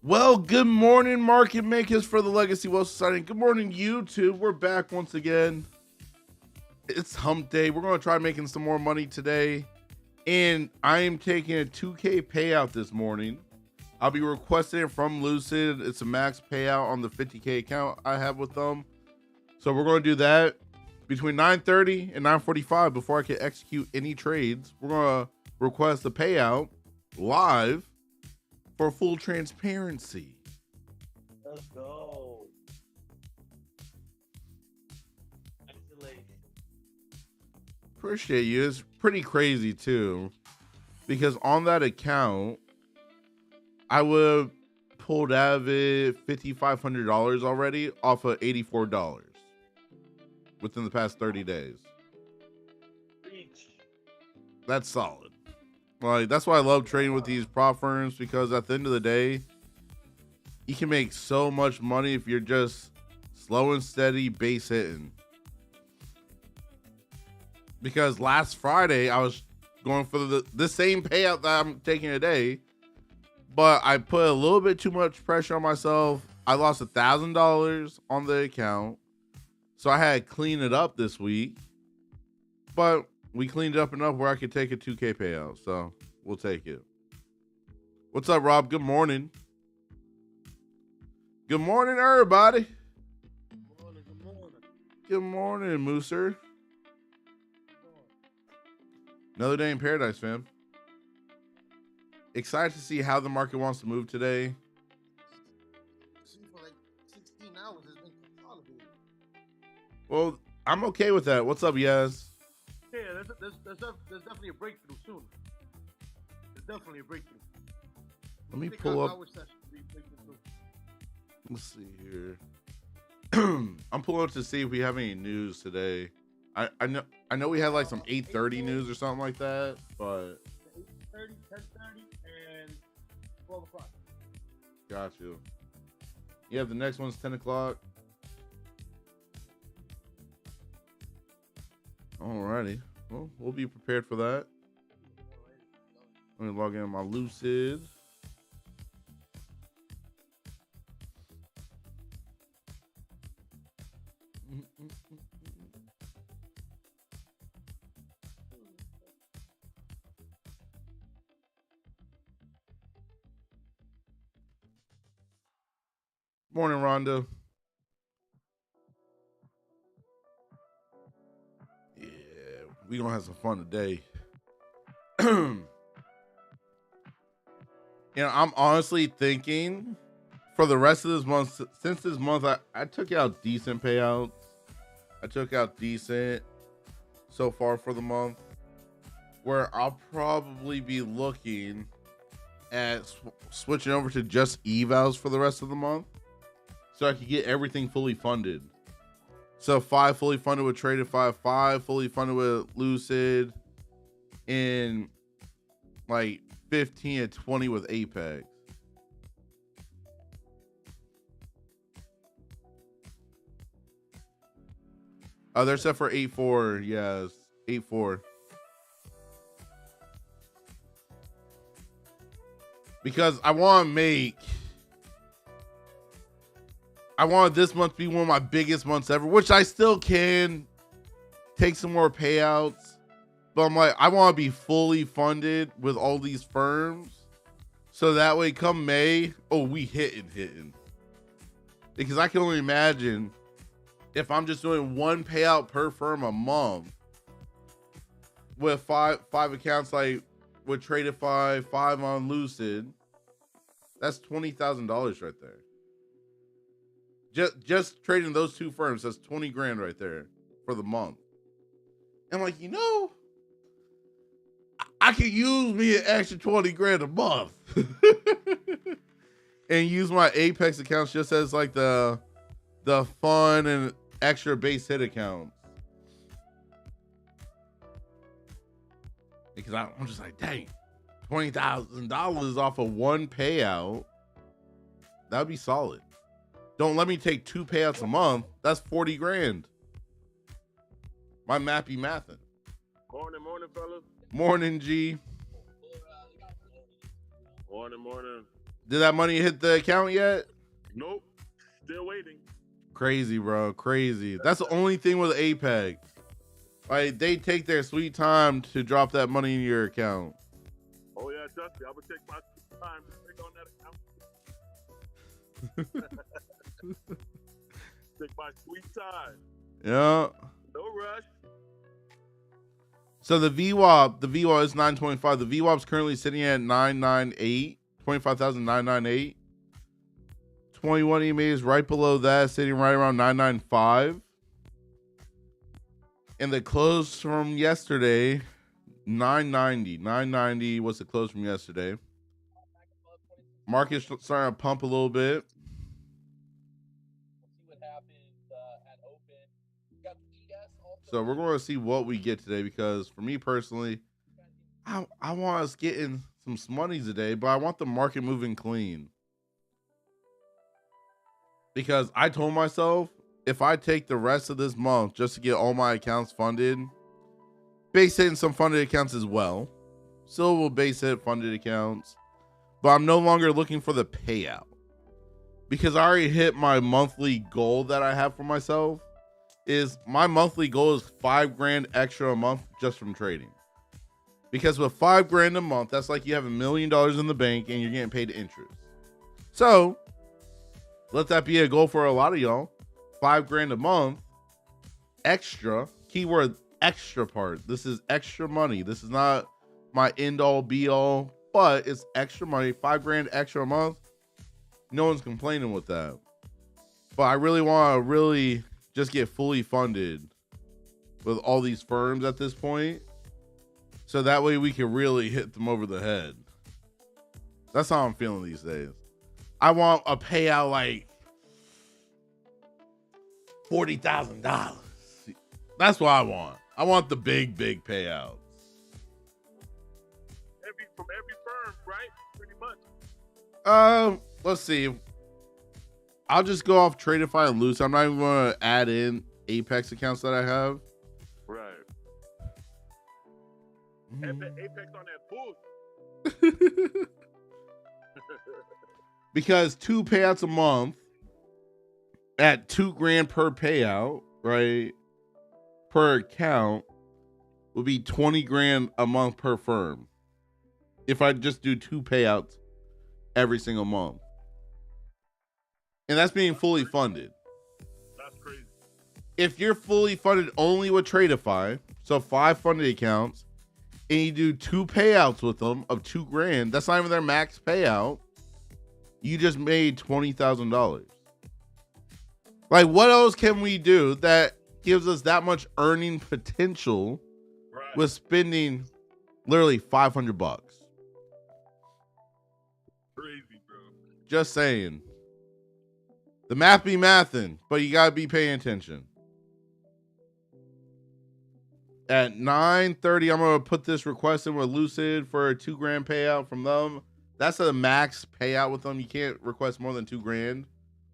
Well, good morning, market makers for the Legacy Wealth Society. Good morning, YouTube. We're back once again. It's hump day. We're going to try making some more money today. And I am taking a 2K payout this morning. I'll be requesting it from Lucid. It's a max payout on the 50K account I have with them. So we're going to do that between 9:30 and 9:45 before I can execute any trades. We're going to request the payout live for full transparency. Let's go. Isolated. Appreciate you. It's pretty crazy too, because on that account, I would have pulled out of it $5,500 already off of $84 within the past 30 days. Reach. That's solid. Like, that's why I love trading with these prop firms, because at the end of the day, you can make so much money if you're just slow and steady base hitting. Because last Friday, I was going for the same payout that I'm taking today, but I put a little bit too much pressure on myself. I lost $1,000 on the account, so I had to clean it up this week. But we cleaned it up enough where I could take a 2K payout, so we'll take it. What's up, Rob? Good morning. Good morning, everybody. Good morning, good morning. Good morning, Mooser. Another day in paradise, fam. Excited to see how the market wants to move today. See, for like 16 hours, it's been consolidated. Well, I'm okay with that. What's up, Yaz? Yeah, there's definitely a breakthrough soon. There's definitely a breakthrough. Let me 6 pull up. hour session will be breaking through. Let's see here. I'm pulling up to see if we have any news today. I know we had like some 8:30 news or something like that, but 8:30, 10:30, and 12 o'clock. got you. Yeah, the next one's 10 o'clock. Alrighty. Well, we'll be prepared for that. Let me log in my Lucid. Morning, Rhonda. Yeah, we gonna have some fun today. I'm honestly thinking for the rest of this month, since this month I took out decent payouts. I took out decent so far for the month, where I'll probably be looking at switching over to just evals for the rest of the month, so I could get everything fully funded. So 5 fully funded with Tradeify, 5 fully funded with Lucid, and like 15 and 20 with Apex. Oh, they're set for 8-4. Yes, 8-4. Because I want this month to be one of my biggest months ever, which I still can take some more payouts. But I'm like, I want to be fully funded with all these firms, so that way come May, we hitting. Because I can only imagine if I'm just doing one payout per firm a month with five accounts, like with Tradeify, 5 on Lucid, that's $20,000 right there. Just trading those 2 firms, that's 20 grand right there for the month. And like, I could use me an extra 20 grand a month and use my Apex accounts just as like the fun and extra base hit accounts. Because I'm just like, dang, $20,000 off of one payout, that would be solid. Don't let me take 2 payouts a month. That's 40 grand. My math be mathin'. Morning, fellas. Morning, G. Morning. Did that money hit the account yet? Nope. Still waiting. Crazy, bro. Crazy. That's the only thing with APEC. Like, they take their sweet time to drop that money in your account. Oh yeah, trust me. I would take my time to take on that account. Take my sweet time. Yeah. No rush. So the VWAP is 925. The VWAP is currently sitting at 998, 25,998. 21 EMA is right below that, sitting right around 995. And the close from yesterday, 990. 990 was the close from yesterday. Market's starting to pump a little bit. So we're going to see what we get today, because for me personally, I want us getting some money today, but I want the market moving clean. Because I told myself, if I take the rest of this month just to get all my accounts funded, base hit in some funded accounts as well. Still will base hit funded accounts, but I'm no longer looking for the payout. Because I already hit my monthly goal that I have for myself. Is my monthly goal is $5,000 extra a month just from trading. Because with $5,000 a month, that's like you have $1 million in the bank and you're getting paid interest. So let that be a goal for a lot of y'all. $5,000 a month extra, keyword extra part. This is extra money. This is not my end all be all, but it's extra money. $5,000 extra a month. No one's complaining with that. But I really want to just get fully funded with all these firms at this point, so that way we can really hit them over the head. That's how I'm feeling these days. I want a payout like $40,000. That's what I want. I want the big payouts. From every firm, right? Pretty much. Let's see. I'll just go off Tradeify and Lucid. I'm not even going to add in Apex accounts that I have. Right. Apex on that bull. Because 2 payouts a month at $2,000 per payout, right? Per account would be $20,000 a month per firm. If I just do 2 payouts every single month. And that's being fully funded. That's crazy. If you're fully funded only with Tradeify, so 5 funded accounts, and you do 2 payouts with them of $2,000, that's not even their max payout. You just made $20,000. Like, what else can we do that gives us that much earning potential with spending literally $500? Crazy, bro. Just saying. The math be mathin', but you gotta be paying attention. At 9:30, I'm gonna put this request in with Lucid for a $2,000 payout from them. That's a max payout with them. You can't request more than $2,000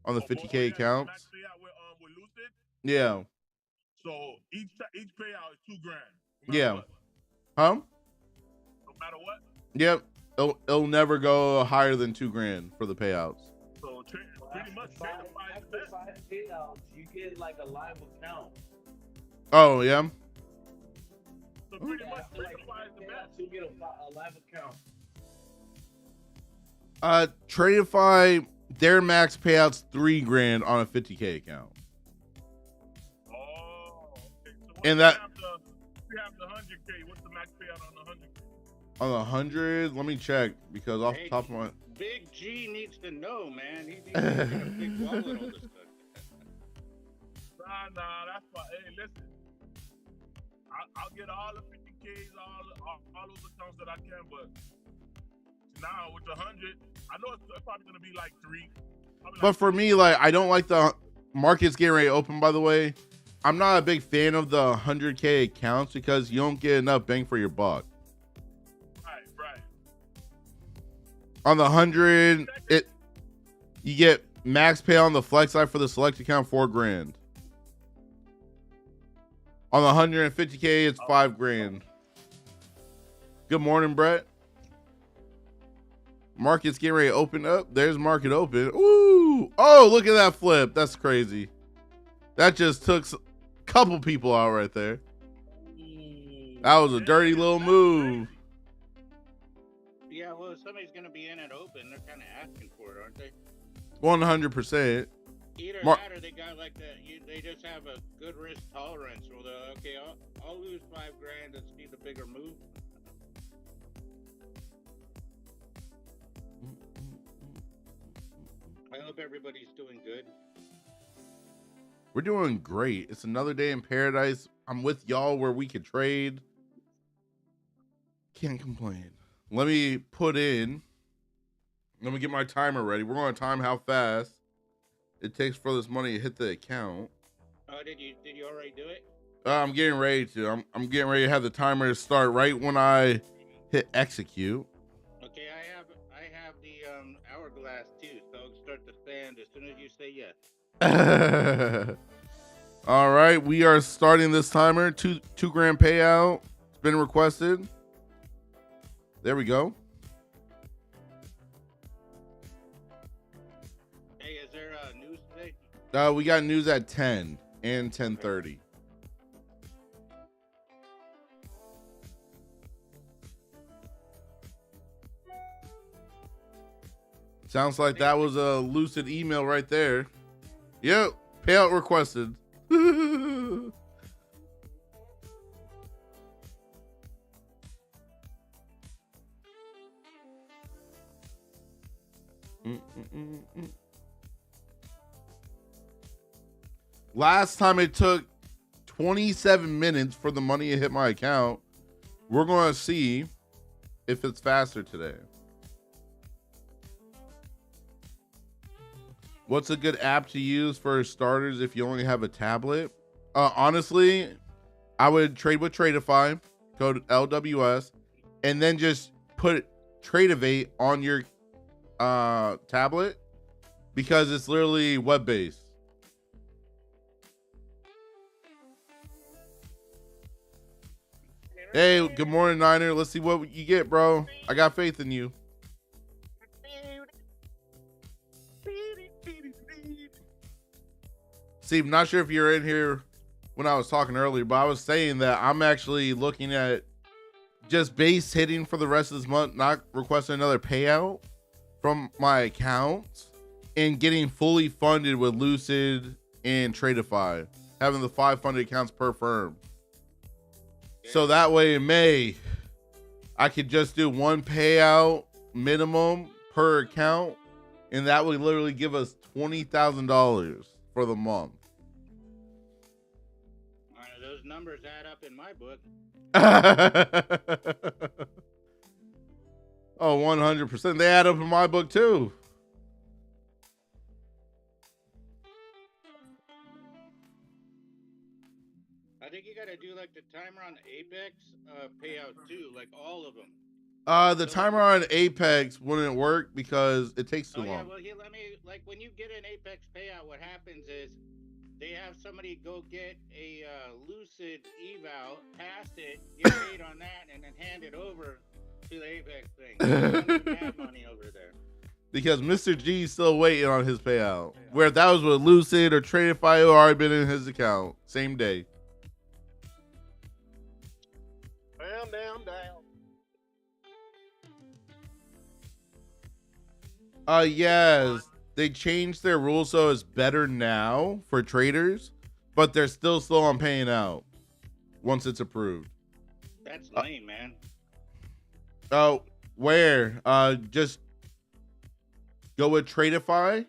on the 50K accounts. Max payout with Lucid? Yeah. So each payout is $2,000. Yeah. What. Huh? No matter what? Yep. It'll never go higher than $2,000 for the payouts. So pretty much Tradeify is the best. 5 payouts, you get like a live account. Oh, yeah? So pretty much Tradeify is the best. You get a live account. Tradeify, their max payout's $3,000 on a 50K account. Oh, okay. So And that we have the 100K. What's the max payout on the 100K? on the 100, let me check, because off the top of my Big G needs to know, man. He needs to get a big wallet on this stuff. Nah, that's fine. Hey, listen. I'll get all the 50Ks, all those accounts that I can, but now with the 100, I know it's probably gonna be like 3. But for me, like, I don't like the market's getting ready to open, by the way. I'm not a big fan of the 100K accounts because you don't get enough bang for your buck. Right. On the 100, you get max pay on the flex side for the select account $4,000. On the 150K, it's $5,000. Good morning, Brett. Market's getting ready to open up. There's market open. Ooh. Oh, look at that flip. That's crazy. That just took a couple people out right there. That was a dirty little move. Yeah, well, if somebody's gonna be in at open, they're kind of asking for it, aren't they? 100%. Either that, or they got like they just have a good risk tolerance. Well, okay, I'll lose $5 grand and see the bigger move. I hope everybody's doing good. We're doing great. It's another day in paradise. I'm with y'all where we can trade. Can't complain. Let me get my timer ready. We're going to time how fast it takes for this money to hit the account. Oh, did you already do it? I'm getting ready to. I'm getting ready to have the timer start right when I hit execute. Okay, I have the hourglass too, so I'll start the stand as soon as you say yes. All right, we are starting this timer. $2 grand payout. It's been requested. There we go. Hey, is there news today? We got news at 10 and 10:30. Sounds like that was a Lucid email right there. Yep, payout requested. Last time it took 27 minutes for the money to hit my account. We're going to see if it's faster today. What's a good app to use for starters if you only have a tablet? Honestly, I would trade with Tradeify, code LWS, and then just put Tradeify on your tablet because it's literally web-based. Hey, good morning, Niner. Let's see what you get, bro. I got faith in you. Steve, not sure if you're in here when I was talking earlier, but I was saying that I'm actually looking at just base hitting for the rest of this month, not requesting another payout from my accounts, and getting fully funded with Lucid and Tradeify, having the 5 funded accounts per firm. So that way in May, I could just do 1 payout minimum per account, and that would literally give us $20,000 for the month. Those numbers add up in my book. Oh, 100%. They add up in my book too. I think you got to do like the timer on Apex payout too, like all of them. The timer on Apex wouldn't work because it takes too long. Yeah, well, here, let me, like, when you get an Apex payout, what happens is they have somebody go get a Lucid eval, pass it, get paid on that, and then hand it over to the Apex thing. You don't even have money over there. Because Mr. G's still waiting on his payout. Where if that was with Lucid or Tradeify, it already been in his account. Same day. Down. Yes. They changed their rules so it's better now for traders, but they're still slow on paying out once it's approved. That's lame, man. Oh, where? Just go with Tradeify.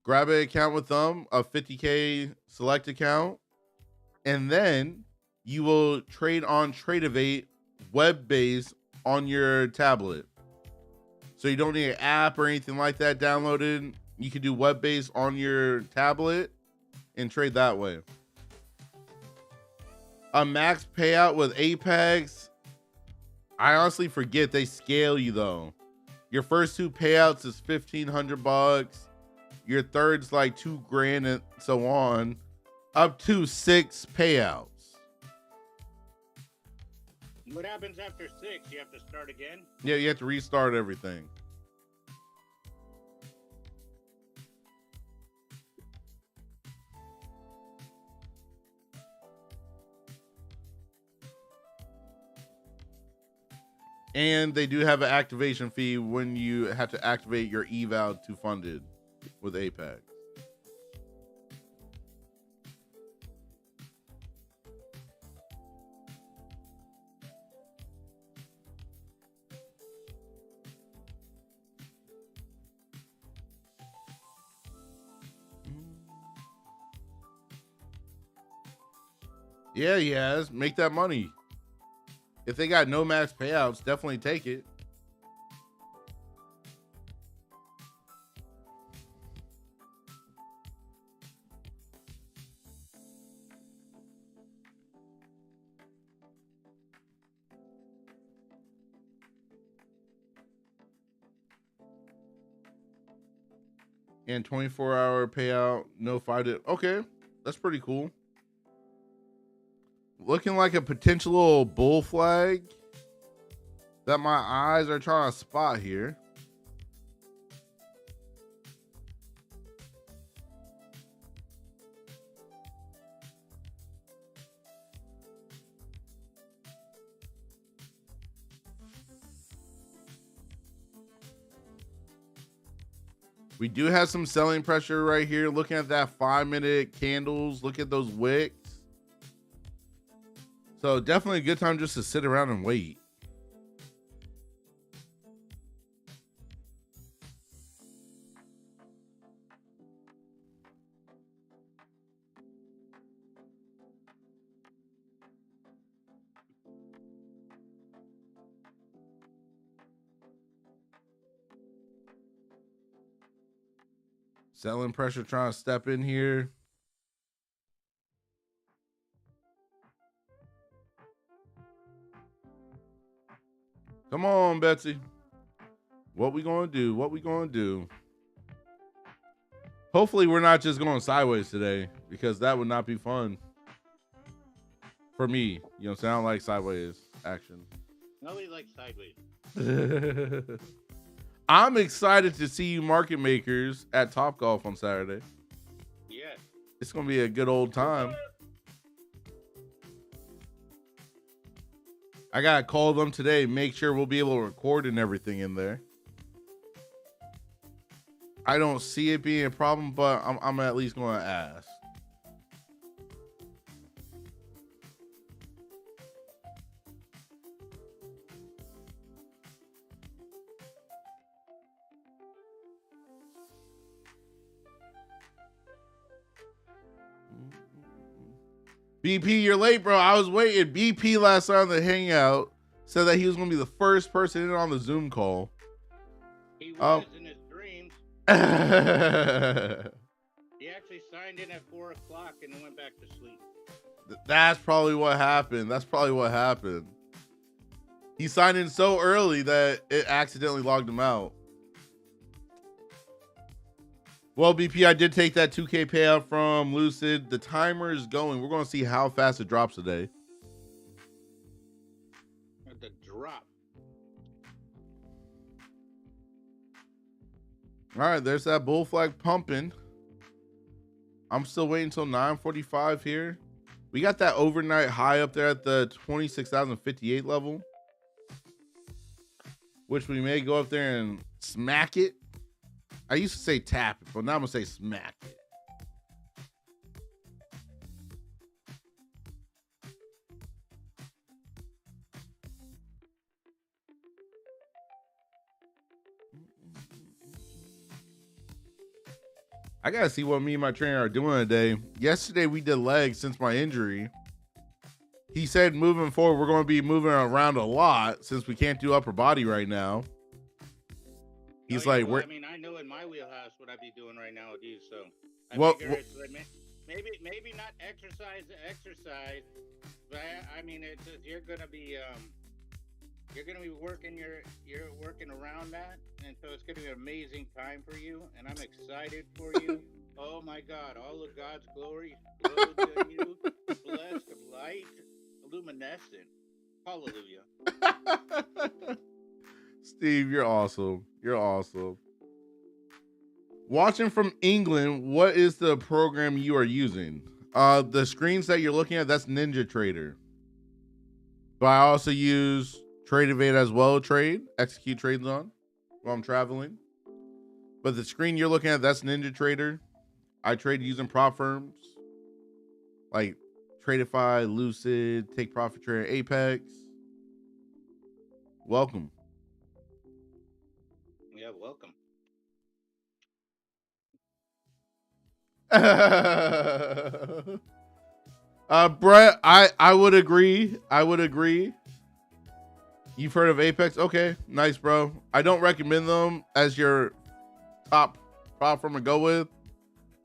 Grab an account with them, a 50K select account, and then you will trade on Tradeivate web-based on your tablet. So you don't need an app or anything like that downloaded. You can do web-based on your tablet and trade that way. A max payout with Apex, I honestly forget. They scale you though. Your first 2 payouts is $1,500. Your third's like $2,000 and so on, up to 6 payouts. What happens after 6? You have to start again? Yeah, you have to restart everything. And they do have an activation fee when you have to activate your eval to funded with Apex. Yeah, he has. Make that money. If they got no max payouts, definitely take it. And 24-hour payout, no fight it. Okay, that's pretty cool. Looking like a potential little bull flag that my eyes are trying to spot here. We do have some selling pressure right here. Looking at that 5-minute candles. Look at those wicks. So definitely a good time just to sit around and wait. Selling pressure trying to step in here. Come on, Betsy. What we gonna do? What we gonna do? Hopefully we're not just going sideways today, because that would not be fun. For me, you know what I'm saying? I don't like sideways action. Nobody likes sideways. I'm excited to see you market makers at Topgolf on Saturday. Yeah. It's gonna be a good old time. I gotta call them today, make sure we'll be able to record and everything in there. I don't see it being a problem, but I'm at least gonna ask. BP, you're late, bro. I was waiting. BP last night on the hangout said that he was going to be the first person in on the Zoom call. He was in his dreams. He actually signed in at 4 o'clock and then went back to sleep. That's probably what happened. That's probably what happened. He signed in so early that it accidentally logged him out. Well, BP, I did take that 2K payout from Lucid. The timer is going. We're going to see how fast it drops today. The drop. All right, there's that bull flag pumping. I'm still waiting until 9:45 here. We got that overnight high up there at the 26,058 level, which we may go up there and smack it. I used to say tap it, but now I'm going to say smack it. I got to see what me and my trainer are doing today. Yesterday, we did legs since my injury. He said moving forward, we're going to be moving around a lot since we can't do upper body right now. He's well, like, I mean, I know in my wheelhouse what I'd be doing right now with you, so I figure it's like, maybe not exercise, but I mean, it's you're gonna be working you're working around that, and so it's gonna be an amazing time for you, and I'm excited for you. Oh my God, all of God's glory flows in you, blessed of light, luminescent. Hallelujah. Steve, you're awesome. You're awesome. Watching from England, what is the program you are using? The screens that you're looking at, that's Ninja Trader. But I also use Tradeify as well, execute trades on while I'm traveling. But the screen you're looking at, that's Ninja Trader. I trade using prop firms like Tradeify, Lucid, Take Profit Trader, Apex. Welcome. Yeah, welcome. Brett, I would agree. I would agree. You've heard of Apex? Okay, nice, bro. I don't recommend them as your top prop firm to go with.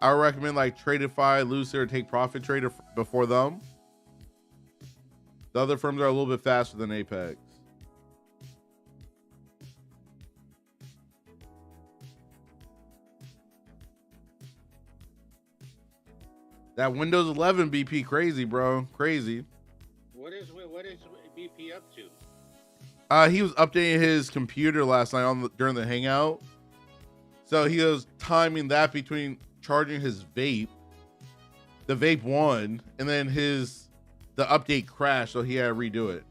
I would recommend like Tradeify, Lucid, or Take Profit Trader before them. The other firms are a little bit faster than Apex. That Windows 11 BP crazy, bro. Crazy. What is BP up to? He was updating his computer last night during the hangout. So he was timing that between charging his vape, the vape won, and then the update crashed, so he had to redo it.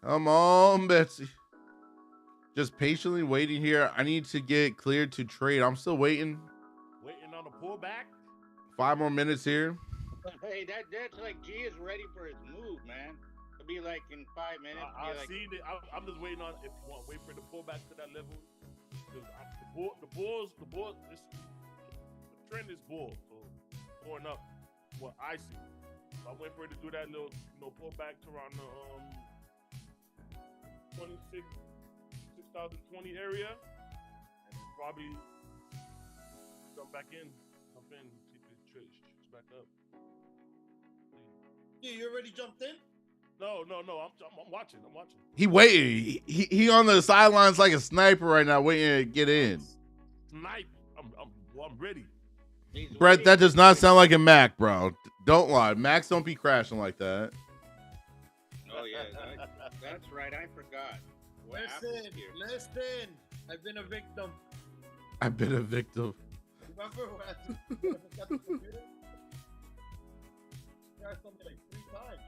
Come on, Betsy. Just patiently waiting here. I need to get cleared to trade. I'm still waiting. Waiting on a pullback. 5 more minutes here. Hey, that's like G is ready for his move, man. It'll be like in 5 minutes. I've seen it. I'm just waiting on if you want to wait for the pullback to that level. The bulls, the trend is bull, so going up. What I see, so I'm waiting for it to do that little, pullback to around the 6,020 area, and probably jump in, keep it shoots back up. Yeah, you already jumped in? No. I'm watching. He waiting. He on the sidelines like a sniper right now, waiting to get in. Snipe. I'm ready. Brett, that does not sound like a Mac, bro. Don't lie. Macs don't be crashing like that. Oh yeah, that's right. I forgot. Listen. I've been a victim. Remember when I got the computer? I something like 3 times.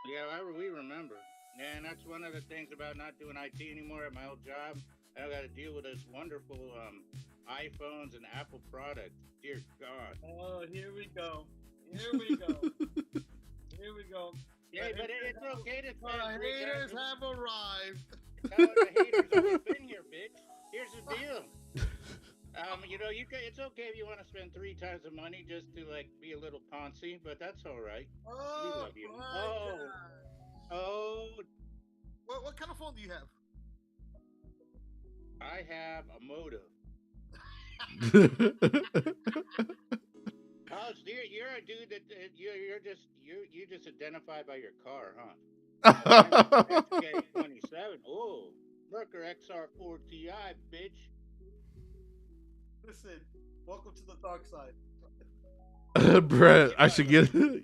Yeah, we remember. And that's one of the things about not doing IT anymore at my old job. I got to deal with this wonderful iPhones and Apple products. Dear God. Oh, here we go. Yeah, but it's okay to spend haters have arrived. The haters always been here, bitch. Here's the deal. It's okay if you want to spend 3 times the money just to like be a little poncy, but that's all right. We love you. What kind of phone do you have? I have a Moto. Oh, so you're a dude that you just identify by your car, huh? SK27. Oh, Merker XR4 Ti, bitch. Listen, welcome to the dark side. Brett, I should get it. Lose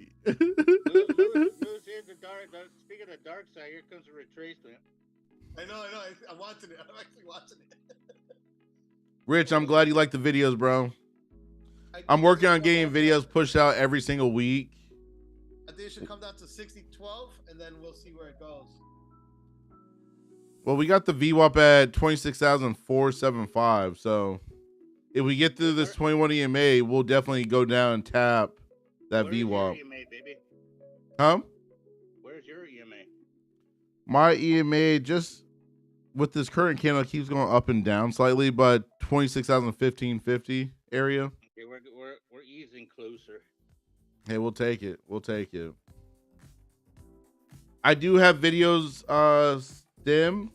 here's the dark. Speaking of the dark side, here comes a retracement. I know. I'm watching it. I'm actually watching it. Rich, I'm glad you like the videos, bro. I'm working on getting videos pushed out every single week. I think it should come down to 60-12, and then we'll see where it goes. Well, we got the VWAP at 26,475. So if we get through this 21 EMA, we'll definitely go down and tap that VWAP. Where's your EMA, baby? Huh? Where's your EMA? My EMA, just with this current candle, keeps going up and down slightly, but 26,015.50 area. Okay, we're easing closer. Hey, we'll take it. I do have videos stem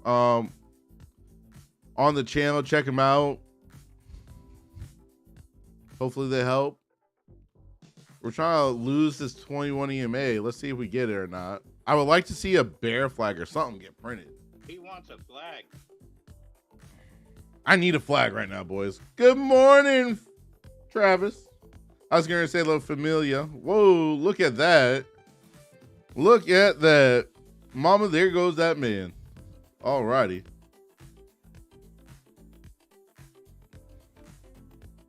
on the channel. Check them out. Hopefully they help. We're trying to lose this 21 EMA. Let's see if we get it or not. I would like to see a bear flag or something get printed. He wants a flag. I need a flag right now, boys. Good morning, Travis. I was going to say La Familia. Whoa, look at that. Look at that. Mama, there goes that man. Alrighty.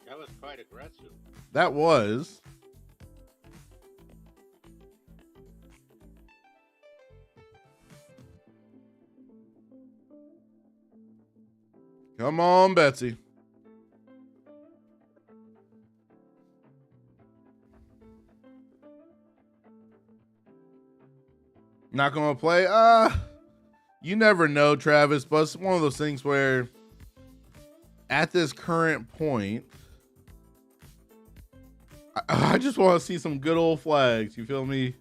That was quite aggressive. That was. Come on, Betsy. Not gonna play? You never know, Travis, but it's one of those things where at this current point, I just want to see some good old flags. You feel me?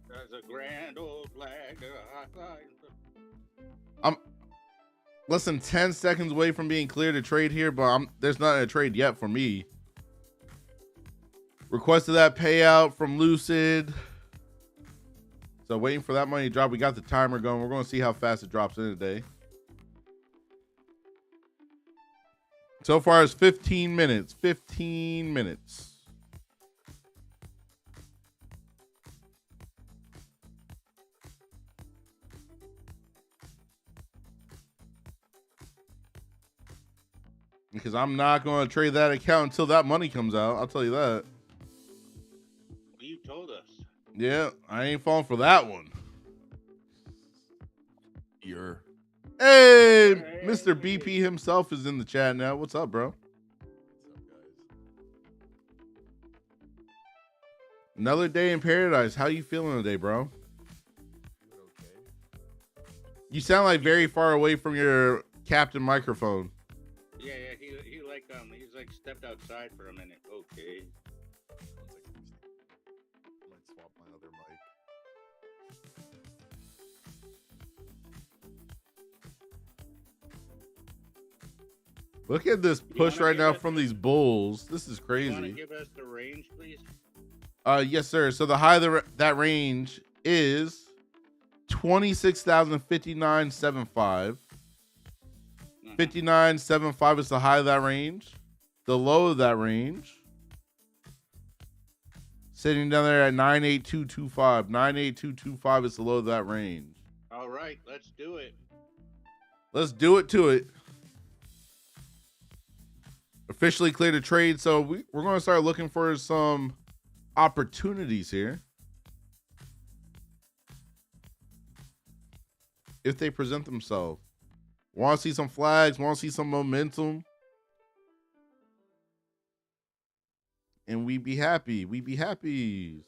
There's a grand old flag. I'm less than 10 seconds away from being cleared to trade here, but there's not a trade yet for me. Requested that payout from Lucid. So waiting for that money to drop. We got the timer going. We're going to see how fast it drops in today. So far it's 15 minutes. 15 minutes. Because I'm not going to trade that account until that money comes out. I'll tell you that. You told us. Yeah, I ain't falling for that one. Hey, Mr. BP himself is in the chat now. What's up, bro? Another day in paradise. How you feeling today, bro? You sound like very far away from your captain microphone. Yeah, he's like stepped outside for a minute. Okay. I might swap my other mic. Look at this push right now from these bulls. This is You want to crazy. give us the range, please? Yes, sir. So the high of that range is 26,059.75. 59.75 is the high of that range. The low of that range, sitting down there at 98225. 98225 is the low of that range. All right, let's do it. Let's do it to it. Officially cleared to trade, so we're going to start looking for some opportunities here. If they present themselves. Want to see some flags, want to see some momentum. And we be happy. We be happy.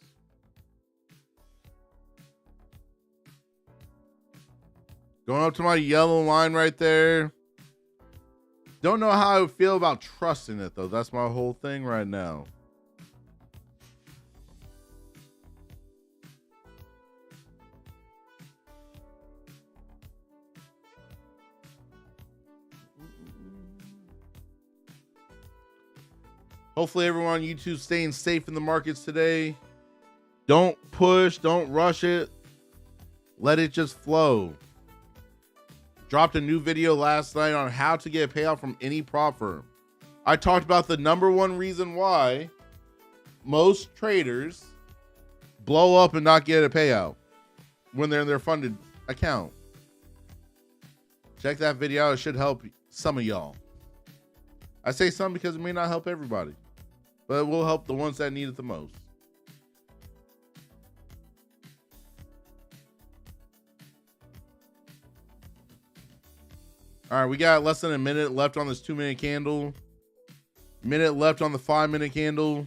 Going up to my yellow line right there. Don't know how I would feel about trusting it, though. That's my whole thing right now. Hopefully everyone on YouTube staying safe in the markets today. Don't push, don't rush it. Let it just flow. Dropped a new video last night on how to get a payout from any prop firm. I talked about the number one reason why most traders blow up and not get a payout when they're in their funded account. Check that video out. It should help some of y'all. I say some because it may not help everybody, but it will help the ones that need it the most. All right, we got less than a minute left on this 2-minute candle. Minute left on the 5-minute candle.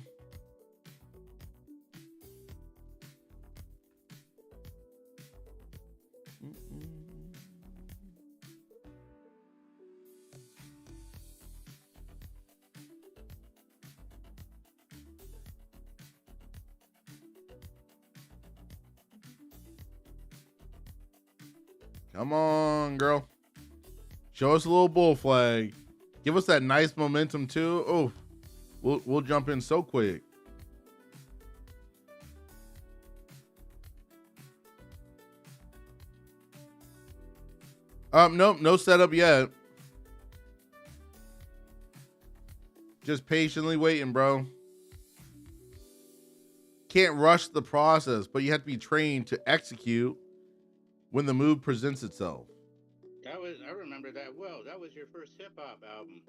Come on, girl. Show us a little bull flag. Give us that nice momentum too. Oh, we'll jump in so quick. Nope, no setup yet. Just patiently waiting, bro. Can't rush the process, but you have to be trained to execute when the move presents itself. I remember that well. That was your first hip hop album.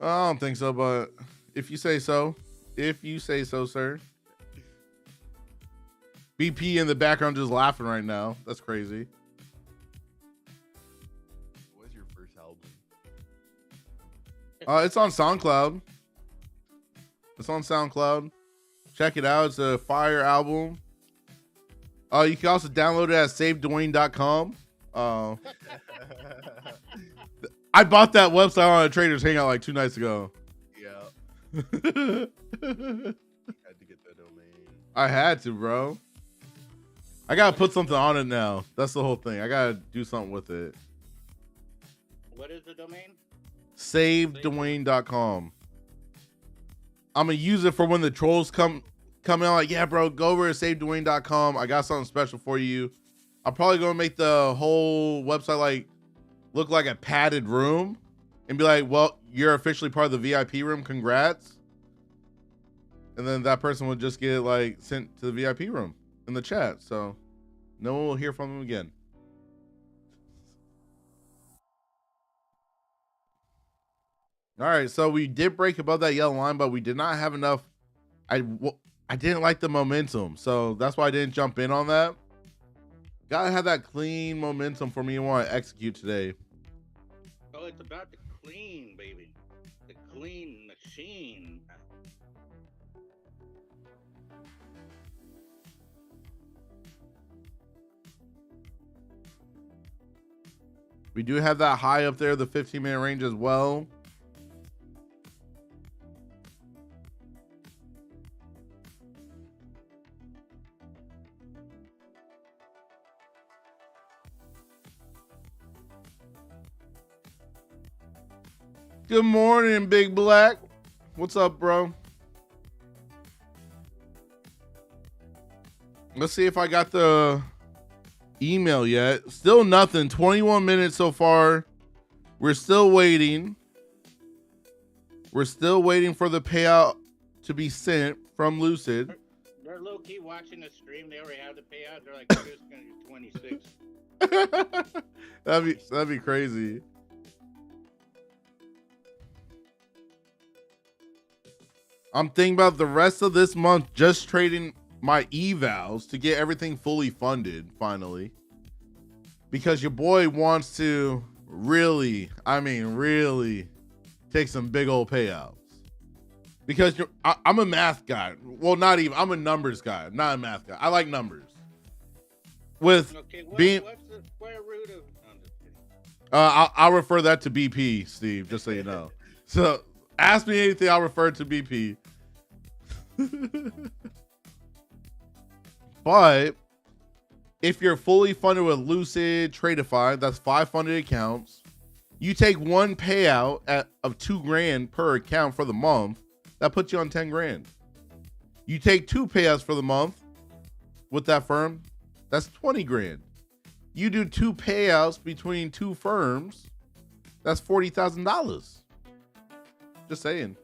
I don't think so, but if you say so. If you say so, sir. BP in the background just laughing right now. That's crazy. What was your first album? It's on SoundCloud. It's on SoundCloud. Check it out. It's a fire album. You can also download it at saveduane.com. I bought that website on a Traders Hangout like 2 nights ago. Yeah. Had to get that domain. I had to, bro. I gotta put something on it now. That's the whole thing. I gotta do something with it. What is the domain? SaveDuane.com. I'm gonna use it for when the trolls come out. Like, yeah, bro, go over to SaveDuane.com. I got something special for you. I'm probably gonna make the whole website like look like a padded room and be like, well, you're officially part of the VIP room. Congrats. And then that person would just get like sent to the VIP room in the chat. So no one will hear from them again. All right. So we did break above that yellow line, but we did not have enough. I didn't like the momentum. So that's why I didn't jump in on that. Gotta have that clean momentum for me to want to execute today. Oh, it's about the clean, baby. The clean machine. We do have that high up there, the 15-minute range as well. Good morning, Big Black. What's up, bro? Let's see if I got the email yet. Still nothing. 21 minutes so far. We're still waiting. We're still waiting for the payout to be sent from Lucid. They're low-key watching the stream. They already have the payout. They're like, we're just going to do 26. That'd be crazy. I'm thinking about the rest of this month just trading my evals to get everything fully funded finally, because your boy wants to really take some big old payouts, because I'm a math guy. Well, not even. I'm a numbers guy, not a math guy. I like numbers. With okay, what's the square root of? I'm just kidding. I'll refer that to BP, Steve, just so you know. So ask me anything, I'll refer to BP. But if you're fully funded with Lucid, Tradeify, that's 5 funded accounts. You take one payout of $2,000 per account for the month. That puts you on 10 grand. You take 2 payouts for the month with that firm. That's 20 grand. You do 2 payouts between 2 firms. That's $40,000. Just saying.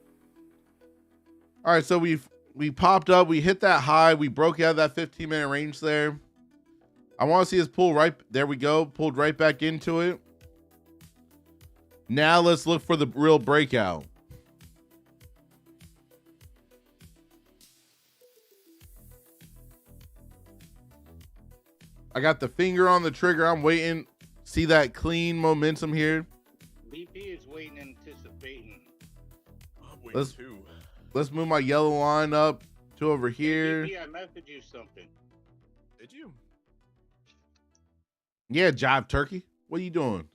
All right, so we popped up. We hit that high. We broke out of that 15-minute range there. I want to see us pull right. There we go. Pulled right back into it. Now let's look for the real breakout. I got the finger on the trigger. I'm waiting. See that clean momentum here? BP is waiting, anticipating. I'm waiting too. Let's move my yellow line up to over here. BP, I messaged you something. Did you? Yeah, Jive Turkey. What are you doing?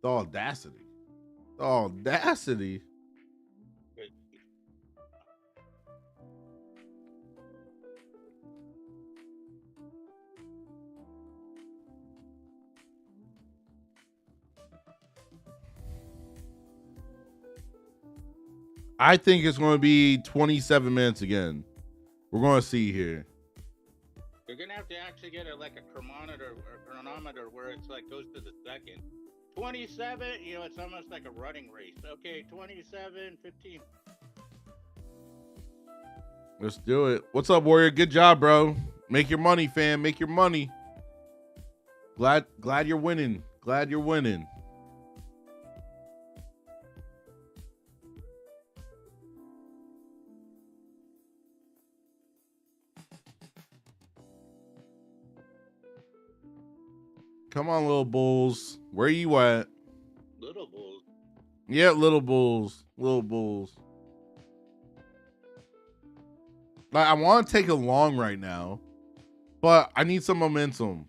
The audacity. The audacity. I think it's going to be 27 minutes again. We're going to see here. You're gonna have to actually get a chronometer where it's like goes to the second. 27, you know, it's almost like a running race. Okay, 27, 15. Let's do it. What's up, Warrior? Good job, bro. Make your money, fam. Make your money. Glad you're winning. Glad you're winning. Come on, little bulls. Where you at? Little bulls. Yeah, little bulls. Little bulls. Like, I want to take a long right now, but I need some momentum.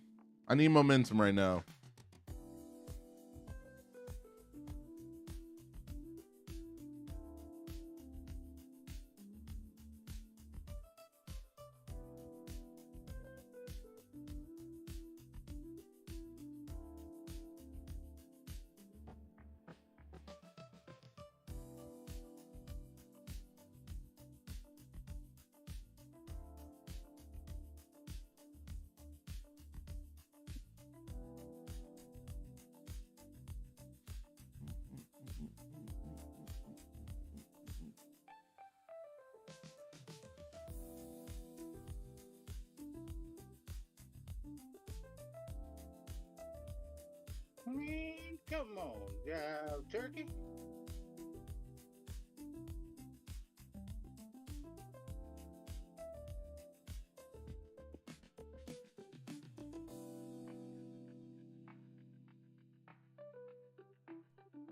I need momentum right now. I mean, come on, turkey.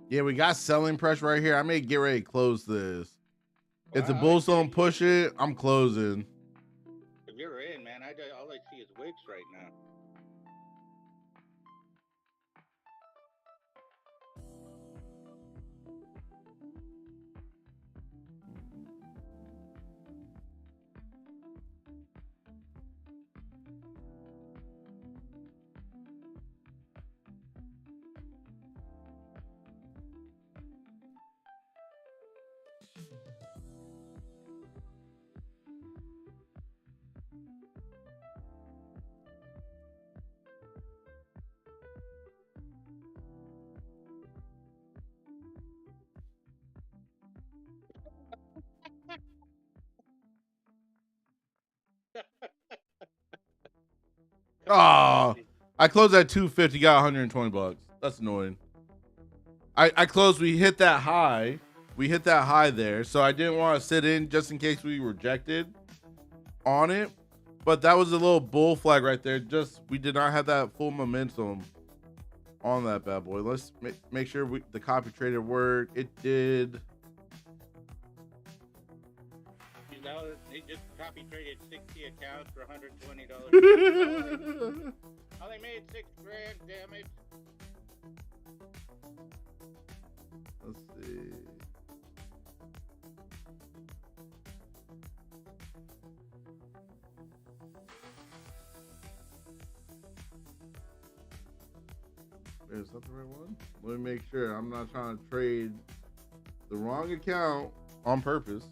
Yeah, we got selling pressure right here. I may get ready to close this. If the Wow, bulls don't push it, I'm closing. If you're in, man, all I see is wicks right now. Oh, I closed at 250, got 120 bucks. That's annoying. I closed, we hit that high. We hit that high there. So I didn't want to sit in just in case we rejected on it. But that was a little bull flag right there. Just, we did not have that full momentum on that bad boy. Let's make sure the copy trader worked. It did. You know, they just copy traded 60 accounts for $120. Oh, they made $6 grand, damn it. Let's see. Is that the right one? Let me make sure. I'm not trying to trade the wrong account on purpose.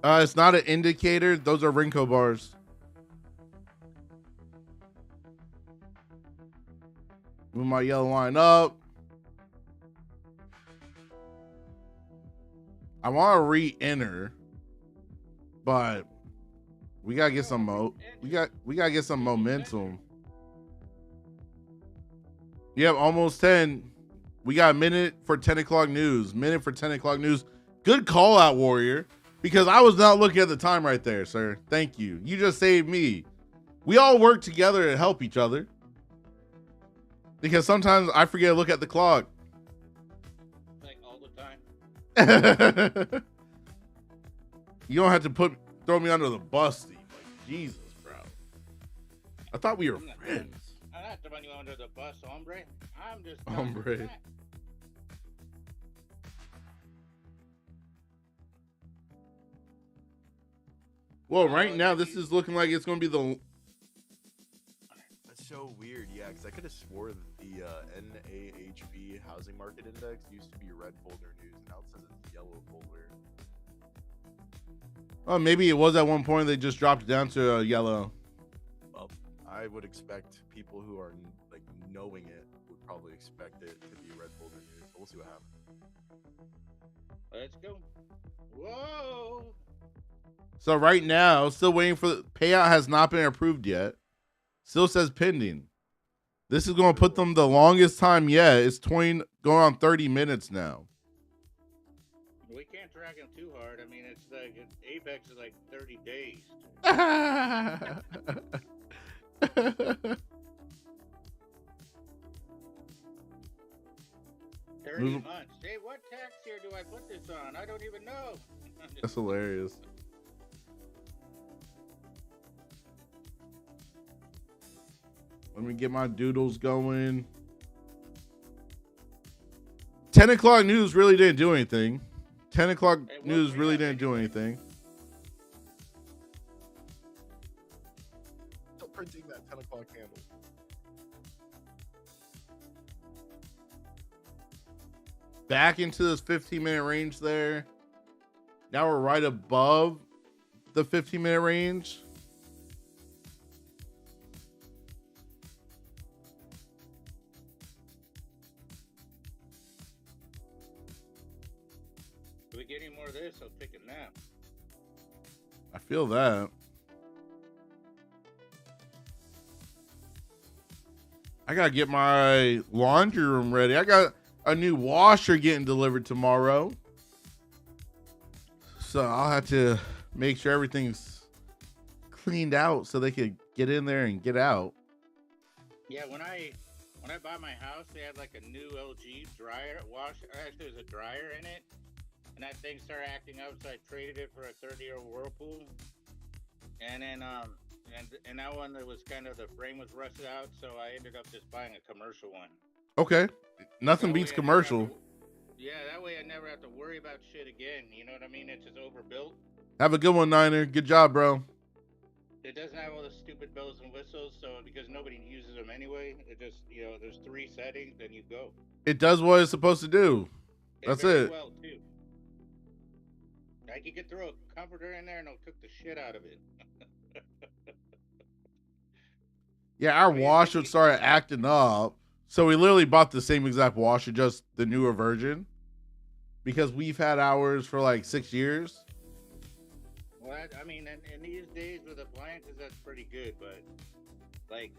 It's not an indicator. Those are Rinko bars. Move my yellow line up. I want to re-enter, but we gotta get some we gotta get some momentum. Yep, almost 10. We got a minute for 10 o'clock news. Minute for 10 o'clock news. Good call out, Warrior, because I was not looking at the time right there, sir. Thank you. You just saved me. We all work together to help each other, because sometimes I forget to look at the clock. Like all the time. You don't have to throw me under the bus, Steve. Like, Jesus, bro. I thought we were friends. I'm not throwing you under the bus, hombre. I'm just Hombre. Well, right now this is looking like it's going to be the. That's so weird, yeah, because I could have swore that the NAHB housing market index used to be red folder news, and now it says it's yellow folder. Oh, maybe it was at one point. They just dropped it down to yellow. I would expect people who are like knowing it would probably expect it to be red folder news. But we'll see what happens. Let's go. Whoa. So right now, still waiting for the payout has not been approved yet. Still says pending. This is going to put them the longest time yet. It's 20 going on 30 minutes now. We can't track him too hard. I mean, it's like Apex is like 30 days. 30 months. Hey, what tax year do I put this on? I don't even know. That's hilarious. Let me get my doodles going. 10 o'clock news really didn't do anything. 10 o'clock news really didn't do anything. Still printing that 10 o'clock candle. Back into this 15-minute range there. Now we're right above the 15-minute range. If we get any more of this, I'll take a nap. I feel that. I gotta get my laundry room ready. I got a new washer getting delivered tomorrow. So I'll have to make sure everything's cleaned out so they could get in there and get out. Yeah, when I bought my house, they had like a new LG dryer washer. Actually, there's a dryer in it, and that thing started acting up, so I traded it for a 30-year Whirlpool. And then and that one that was kind of the frame was rusted out, so I ended up just buying a commercial one. Okay, nothing beats commercial. Yeah, that way I never have to worry about shit again. You know what I mean? It's just overbuilt. Have a good one, Niner. Good job, bro. It doesn't have all the stupid bells and whistles, so because nobody uses them anyway, it just, you know, there's 3 settings, then you go. It does what it's supposed to do. That's it. Well, too. Like you could throw a comforter in there and it'll cook the shit out of it. Yeah, our washer started acting up. So we literally bought the same exact washer, just the newer version. Because we've had ours for like 6 years. Well, I mean, in these days with appliances, that's pretty good. But, like,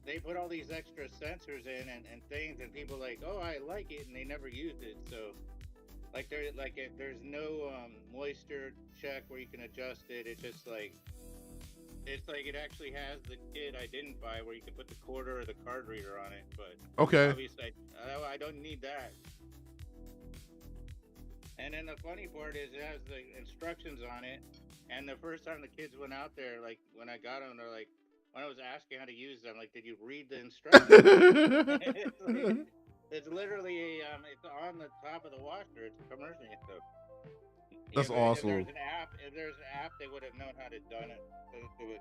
they put all these extra sensors in and things, and people like, oh, I like it, and they never used it. So, like, there's no moisture check where you can adjust it. It's just like... It's like it actually has the kit I didn't buy where you can put the quarter or the card reader on it, but okay, obviously I don't need that. And then the funny part is it has the instructions on it, and the first time the kids went out there, like when I got them, they're like, when I was asking how to use them, like, did you read the instructions? It's literally it's on the top of the washer. It's a commercial stuff. That's awesome. If there's an app, they would have known how to done it. Do it.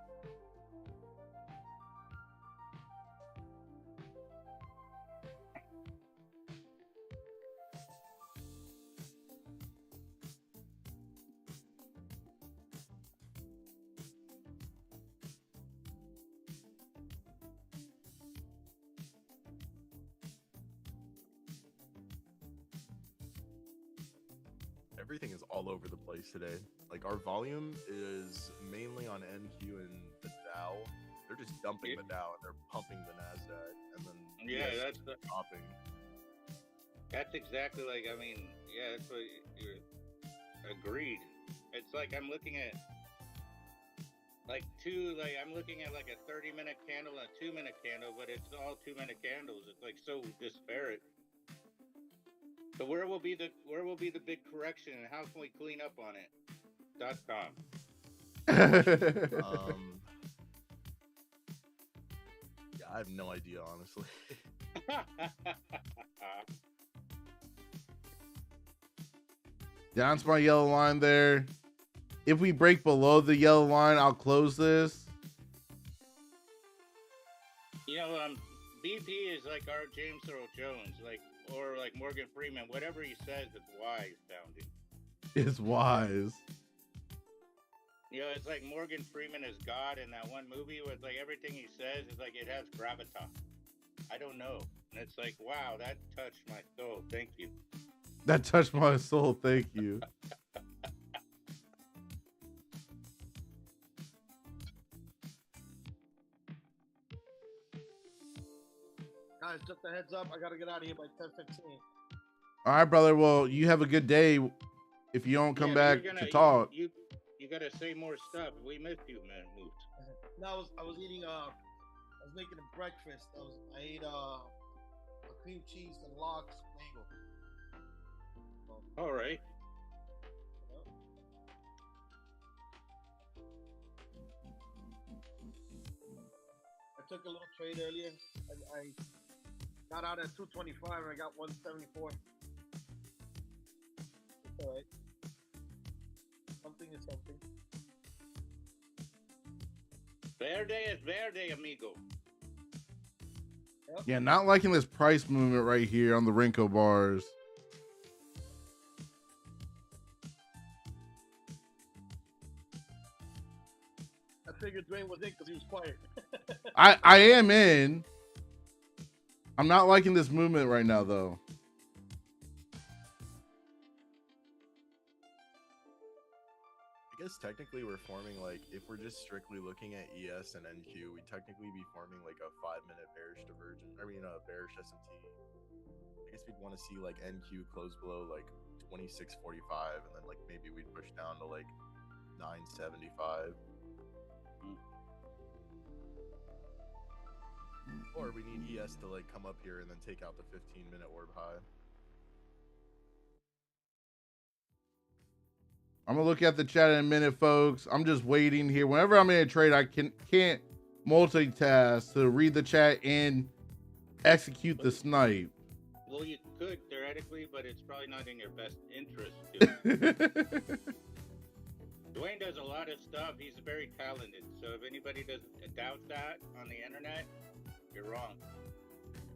Everything is all over the place today. Like our volume is mainly on NQ and the Dow. They're just dumping the Dow and they're pumping the Nasdaq, and then that's popping. That's exactly like that's what you agreed. It's like I'm looking at I'm looking at like a 30-minute candle and a 2-minute candle, but it's all 2-minute candles. It's like so disparate. So where will be the big correction, and how can we clean up on it? .com. Yeah, I have no idea, honestly. Down to my yellow line there. If we break below the yellow line, I'll close this. You know, BP is like our James Earl Jones, or like Morgan Freeman. Whatever he says, it's wise sounding. It's wise. You know, it's like Morgan Freeman is God in that one movie where it's like everything he says is like it has gravitas. I don't know. And it's like, wow, that touched my soul. Thank you. That touched my soul. Thank you. Guys, just a heads up. I gotta get out of here by 10:15. All right, brother. Well, you have a good day. If you don't come back to talk. You gotta say more stuff. We missed you, man. Moved. No, I was eating. I was making a breakfast. I ate a cream cheese and lox bagel. All right. I took a little trade earlier. I got out at 225 and I got 174. It's all right. Something is something. Verde is verde, amigo. Yep. Yeah, not liking this price movement right here on the Renko bars. I figured Duane was in because he was quiet. I am in. I'm not liking this movement right now, though. I guess technically we're forming like, if we're just strictly looking at ES and NQ, we'd technically be forming like a 5-minute bearish divergence. I mean, a bearish S&T. I guess we'd want to see like NQ close below like 26.45, and then like maybe we'd push down to like 9.75. Or we need ES to like come up here and then take out the 15-minute orb high. I'm gonna look at the chat in a minute, folks. I'm just waiting here. Whenever I'm in a trade, I can't multitask to read the chat and execute the snipe. Well, you could theoretically, but it's probably not in your best interest to. Duane does a lot of stuff. He's very talented. So if anybody doesn't doubt that on the internet, you're wrong.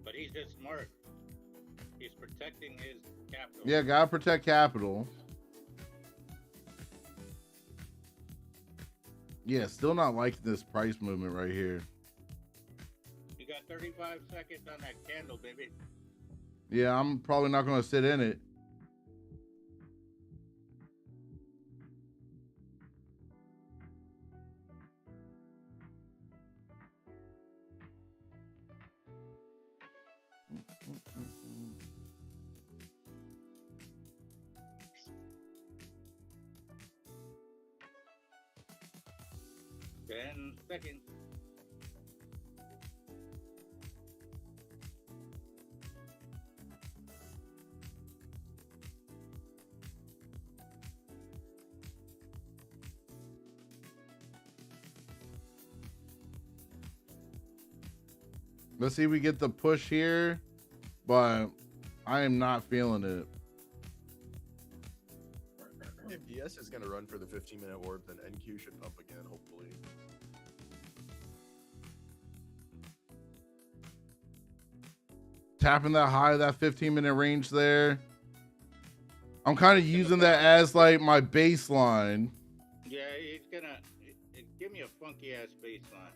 But he's just smart. He's protecting his capital. Yeah, gotta protect capital. Yeah, still not liking this price movement right here. You got 35 seconds on that candle, baby. Yeah, I'm probably not gonna sit in it. Seconds. Let's see if we get the push here, but I am not feeling it. If ES is going to run for the 15-minute orb, then NQ should up again, hopefully. Tapping that high, that 15-minute range there. I'm kind of using that as like my baseline. Yeah, it's gonna give me a funky ass baseline.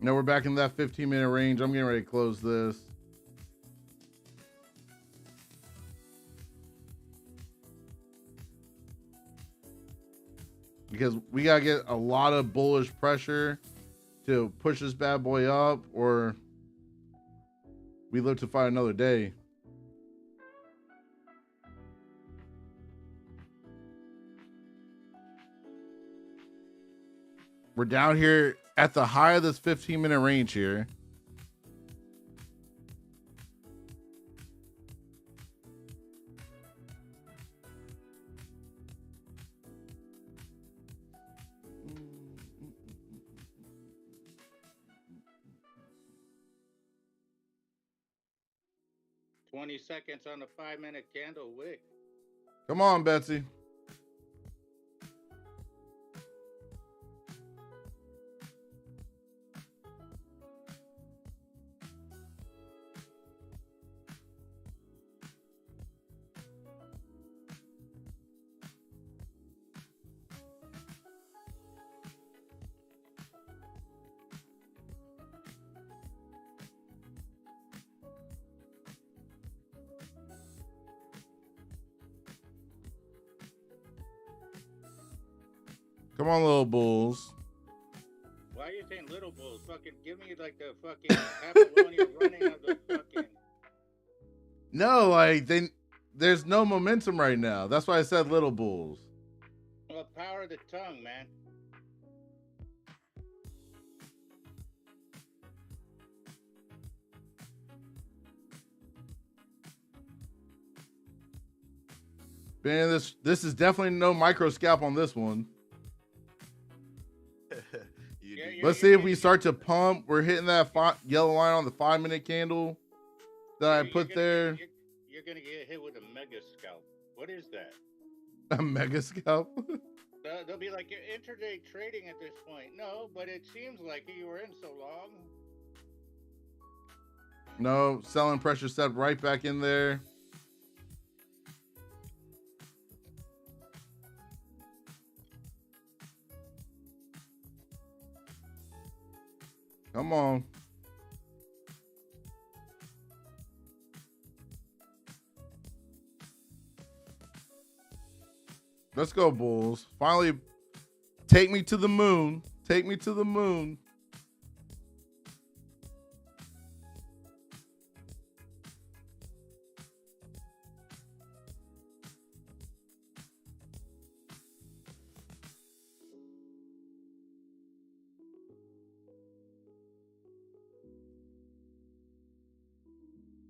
Now we're back in that 15-minute range. I'm getting ready to close this. Because we got to get a lot of bullish pressure to push this bad boy up, or we live to fight another day. We're down here at the high of this 15-minute range here. $20 seconds on the 5-minute candle wick. Come on, Betsy. Come on, little bulls. Why are you saying little bulls? Fucking give me like the fucking Apollonia running of the fucking. No, like there's no momentum right now. That's why I said little bulls. Well, power of the tongue, man. Man, this is definitely no micro scalp on this one. Let's see if we start to pump. We're hitting that yellow line on the 5-minute candle that I put there. You're gonna get hit with a mega scalp. What is that? A mega scalp? They'll be like, you're intraday trading at this point. No, but it seems like you were in so long. No, selling pressure stepped right back in there. Come on. Let's go, Bulls. Finally, take me to the moon. Take me to the moon.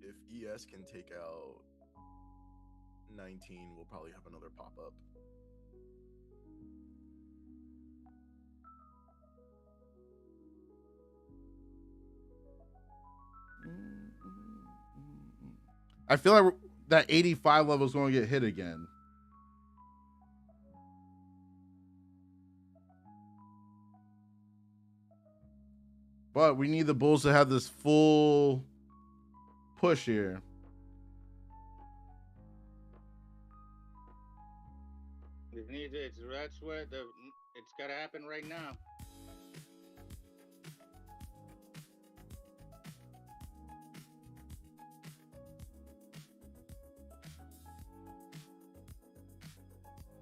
If ES can take out 19, we'll probably have another pop-up. I feel like that 85 level is going to get hit again. But we need the Bulls to have this full push here. That's where it's got to happen right now.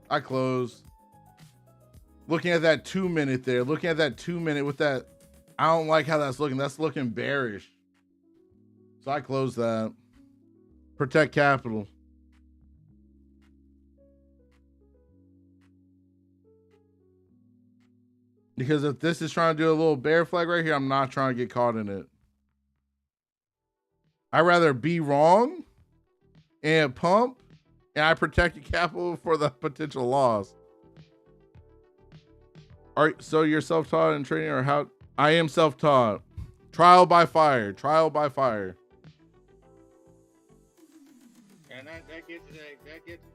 I close. Looking at that 2-minute there. Looking at that 2-minute with that. I don't like how that's looking. That's looking bearish. So I close that. Protect capital. Because if this is trying to do a little bear flag right here, I'm not trying to get caught in it. I'd rather be wrong and pump, and I protect your capital for the potential loss. All right, so you're self-taught in trading, or how? I am self-taught. Trial by fire. Trial by fire. And that gets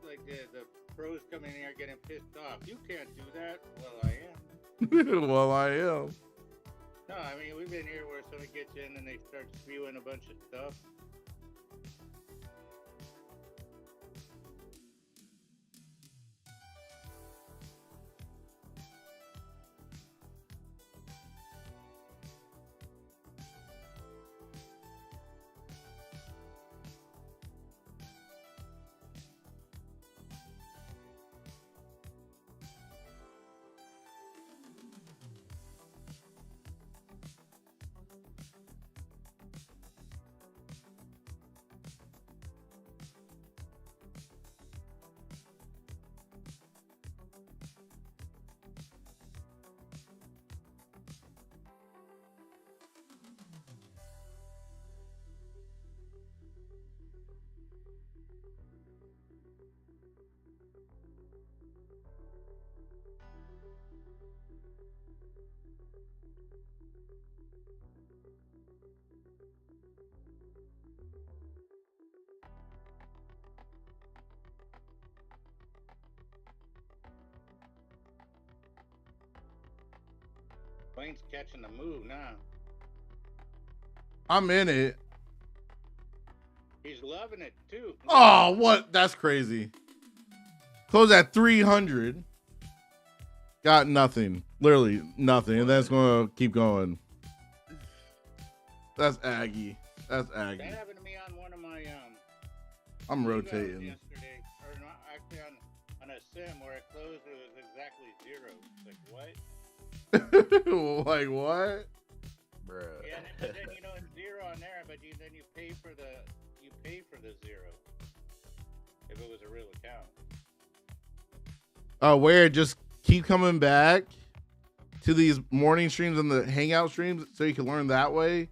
like the pros coming in here getting pissed off. You can't do that. Well, I am. Well, I am. No, I mean, we've been here where somebody gets in and they start spewing a bunch of stuff. Plane's catching the move now. I'm in it. He's loving it too. Oh, what? That's crazy. Close at 300. Got nothing. Literally nothing. And that's going to keep going. That's Aggie. That's Aggie. That happened to me on one of my I'm rotating. yesterday, or not, actually on a a sim where it closed, it was exactly 0. It's like, what? Like what? Bruh. Yeah, but then you know it's 0 on there, but then you pay for the 0 if it was a real account. Where just keep coming back to these morning streams and the hangout streams so you can learn that way,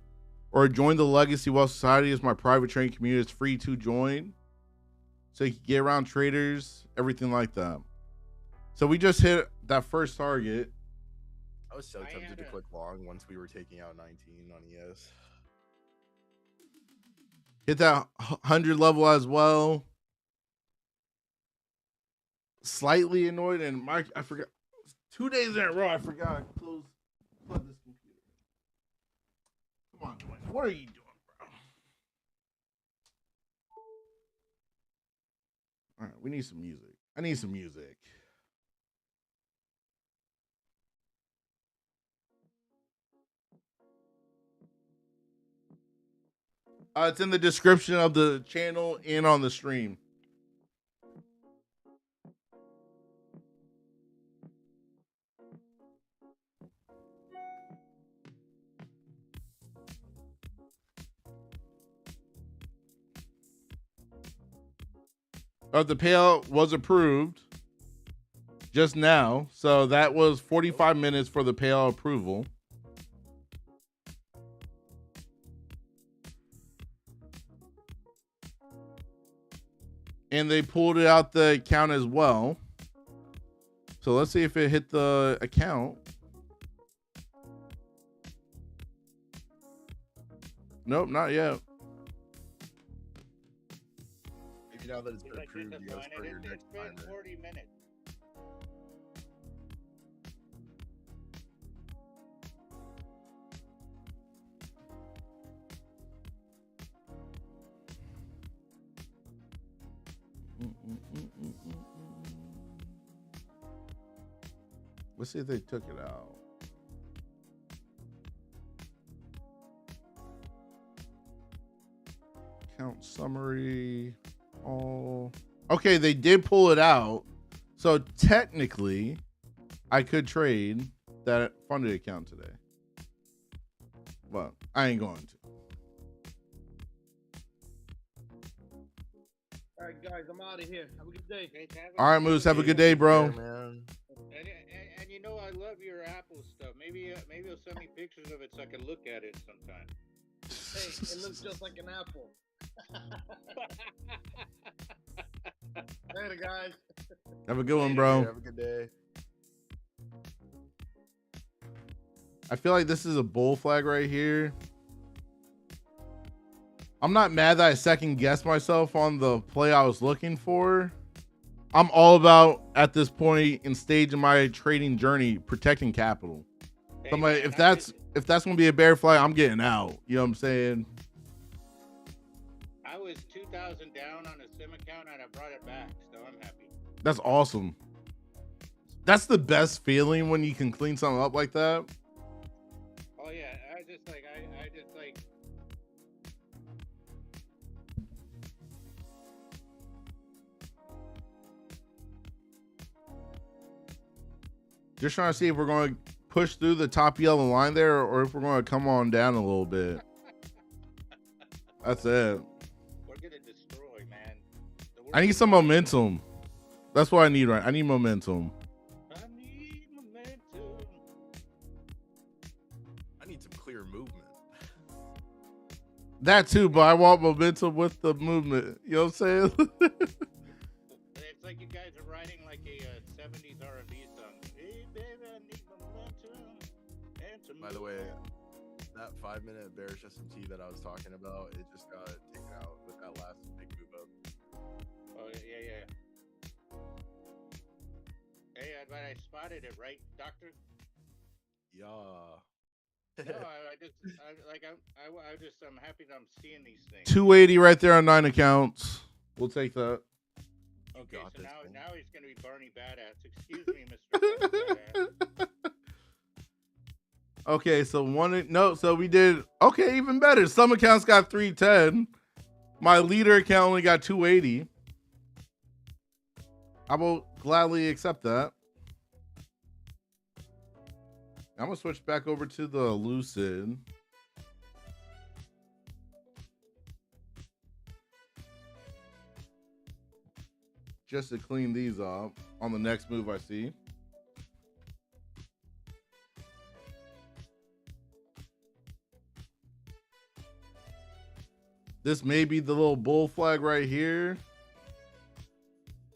or join the Legacy Wealth Society as my private trading community. It's free to join, so you can get around traders, everything like that. So we just hit that first target. I was so tempted to click long once we were taking out 19 on ES. Hit that 100 level as well. Slightly annoyed, and Mike, I forgot 2 days in a row. I forgot to plug this computer. Come on, Duane. What are you doing, bro? All right, we need some music. I need some music. It's in the description of the channel and on the stream. The payout was approved just now. So that was 45 minutes for the payout approval. And they pulled it out the account as well. So let's see if it hit the account. Nope, not yet. Maybe now that it's been Like approved, you guys start your it's next been timer. 40 minutes. Let's see if they took it out. Count summary. All. Okay, they did pull it out. So technically, I could trade that funded account today. But I ain't going to. All right, guys, I'm out of here. Have a good day. All right, Moose, have a good day, bro. Yeah, man. And you know I love your Apple stuff. Maybe you'll send me pictures of it so I can look at it sometime. Hey, it looks just like an apple. Later, guys. Have a good one, bro. Have a good day. I feel like this is a bull flag right here. I'm not mad that I second guessed myself on the play I was looking for. I'm all about, at this point in stage in my trading journey, protecting capital. Hey, So I'm like, man, if that's gonna be a bear flag, I'm getting out. You know what I'm saying? I was 2,000 down on a sim account and I brought it back, so I'm happy. That's awesome. That's the best feeling when you can clean something up like that. Oh yeah, I just like. Just trying to see if we're going to push through the top yellow line there, or if we're going to come on down a little bit. That's it. We're gonna destroy, man. I need some momentum. That's what I need, right? I need momentum. I need momentum. I need some clear movement. That too, but I want momentum with the movement. You know what I'm saying? It's like you guys are writing like a 70s R&B song. Hey, baby, I need momentum. And By the way, that 5-minute bearish SMT that I was talking about, it just got taken out with that last big move up. Oh yeah. Hey, but I spotted it, right, Doctor? Yeah. No, I'm happy that I'm seeing these things. 280 right there on 9 accounts. We'll take that. Okay, got so this, man. now he's gonna be Barney Badass. Excuse me, Mr. Barney Badass. Okay, so we did okay, even better. Some accounts got 310. My leader account only got 280. I will gladly accept that. I'm gonna switch back over to the Lucid. Just to clean these up on the next move I see. This may be the little bull flag right here.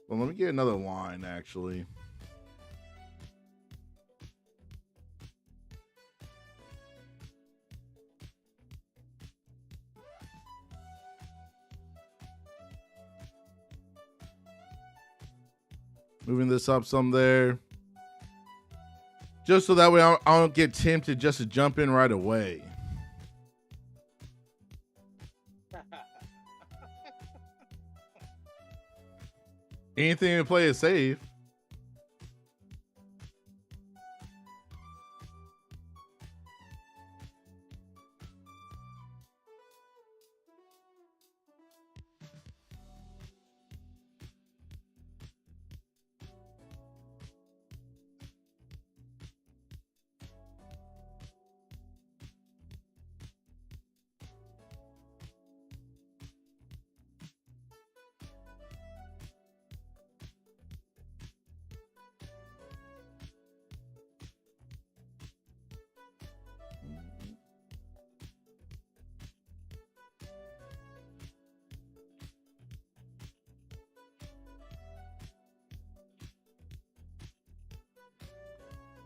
Well, let me get another line actually. Moving this up some there. Just so that way I don't get tempted just to jump in right away. Anything to play it safe.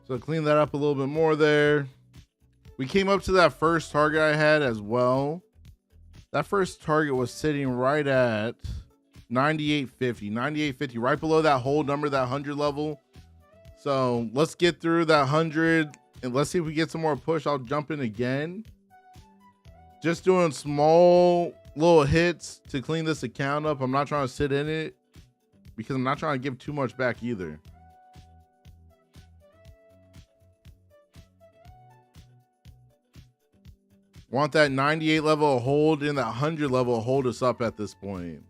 So clean that up a little bit more there. We came up to that first target I had as well. That first target was sitting right at 98.50, 98.50, right below that whole number, that 100 level. So let's get through that 100 and let's see if we get some more push. I'll jump in again. Just doing small little hits to clean this account up. I'm not trying to sit in it because I'm not trying to give too much back either. Want that 98 level hold and that 100 level hold us up at this point.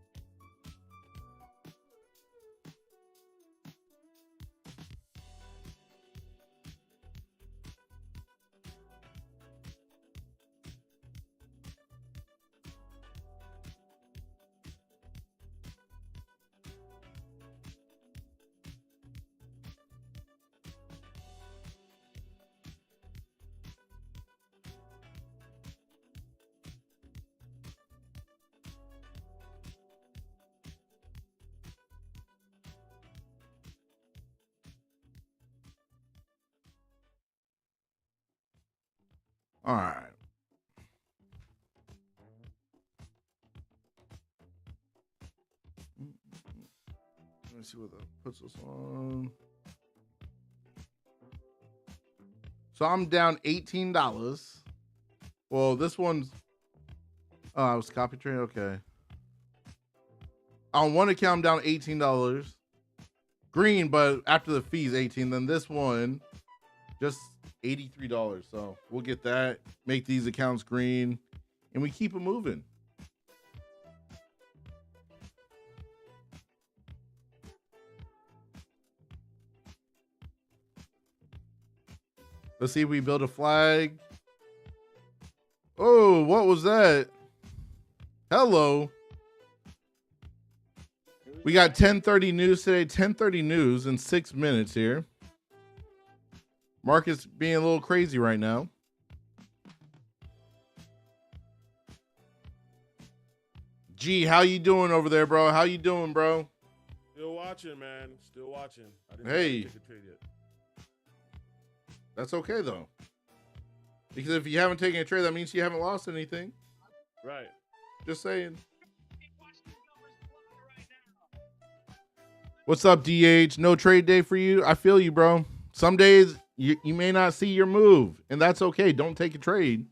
All right. Let me see what that puts us on. So I'm down $18. Well, this one's I was copy trading. Okay. On one account, I'm down $18. Green, but after the fees, 18. Then this one, just $83. So we'll get that, make these accounts green, and we keep it moving. Let's see if we build a flag. Oh, what was that? Hello. We got 10:30 news today. 10:30 news in 6 minutes here. Market's being a little crazy right now. G, how you doing over there, bro? How you doing, bro? Still watching, man. Still watching. I didn't Hey. take a trade yet. That's okay, though. Because if you haven't taken a trade, that means you haven't lost anything. Right. Just saying. What's up, DH? No trade day for you? I feel you, bro. Some days you may not see your move, and that's okay. Don't take a trade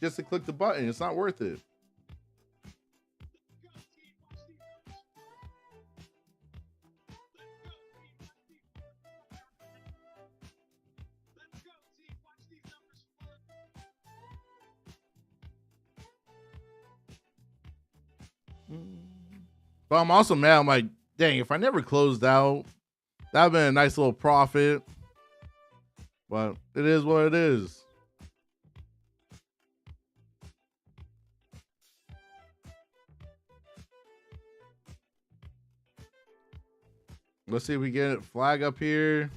just to click the button. It's not worth it. But I'm also mad. I'm like, Dang, if I never closed out, that would have been a nice little profit. But it is what it is. Let's see if we get it flag up here.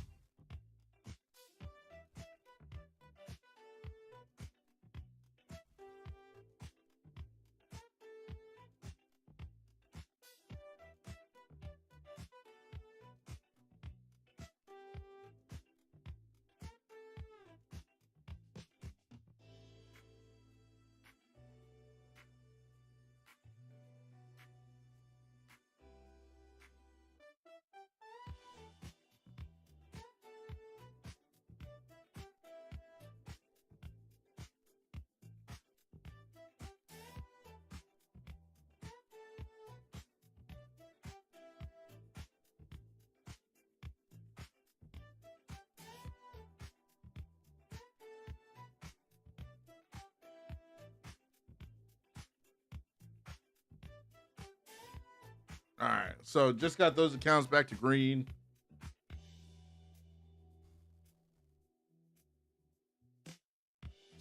All right, so just got those accounts back to green.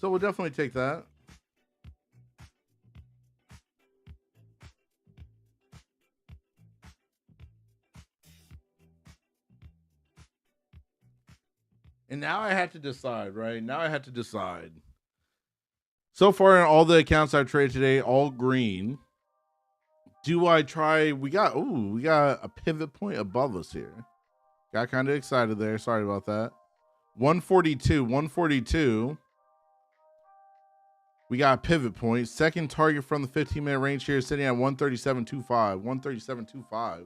So we'll definitely take that. And now I had to decide, right? Now I had to decide. So far in all the accounts I've traded today, all green. Do I try? We got a pivot point above us here. Got kind of excited there. Sorry about that. 142. We got a pivot point. Second target from the 15-minute range here, sitting at 137.25. 137.25.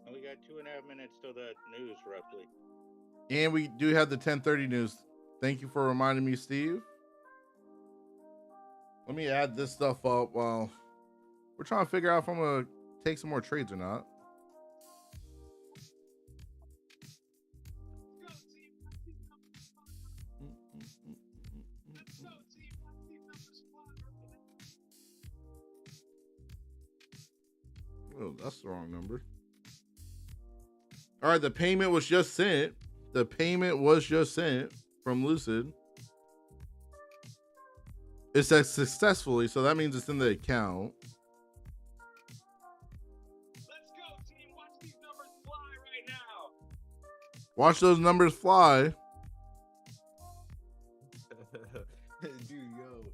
We got 2.5 minutes till the news, roughly. And we do have the 10:30 news. Thank you for reminding me, Steve. Let me add this stuff up while we're trying to figure out if I'm going to take some more trades or not. Oh, that's the wrong number. All right, the payment was just sent. The payment was just sent from Lucid. It says successfully, so that means it's in the account. Let's go, team. Watch these numbers fly right now. Watch those numbers fly. Dude, yo,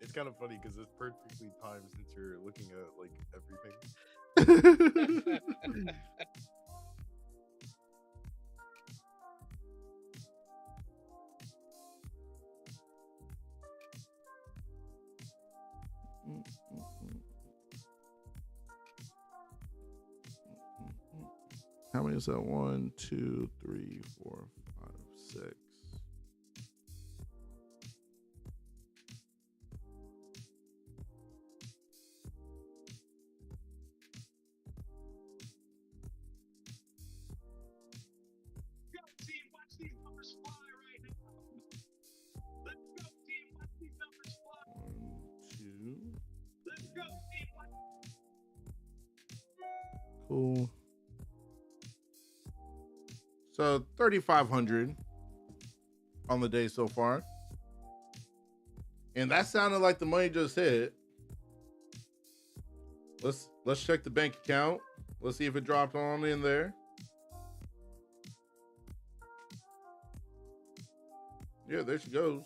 it's kind of funny because it's perfectly timed since you're looking at like everything. How many is that? 1, 2, 3, 4, 5, 6. Go, team. Watch these numbers fly right now. Let's go, team. Watch these numbers fly. 1, 2. Let's go, team. Cool. So 3,500 on the day so far. And that sounded like the money just hit. Let's check the bank account. Let's see if it dropped on in there. Yeah, there she goes.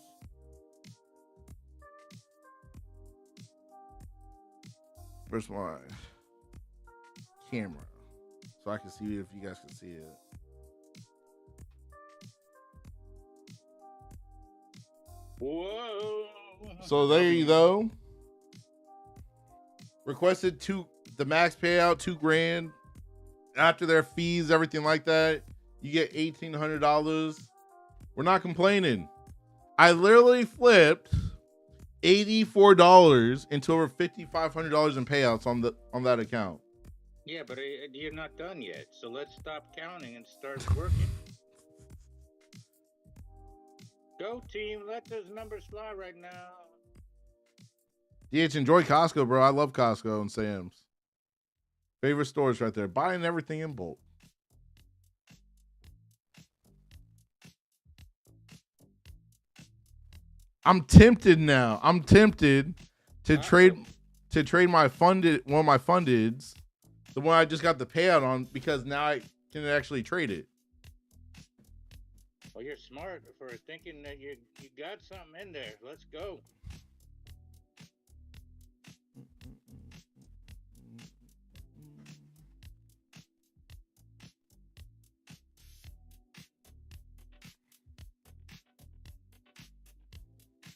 Where's my camera? So I can see if you guys can see it. Whoa. So there you go. Requested the max payout, $2,000. After their fees, everything like that, you get $1,800. We're not complaining. I literally flipped $84 into over $5,500 in payouts on that account. Yeah, but you're not done yet. So let's stop counting and start working. Go, team. Let those numbers fly right now. DH, enjoy Costco, bro. I love Costco and Sam's. Favorite stores right there. Buying everything in bulk. I'm tempted now. I'm tempted to trade my funded one of my fundeds, the one I just got the payout on, because now I can actually trade it. Well, you're smart for thinking that you got something in there. Let's go.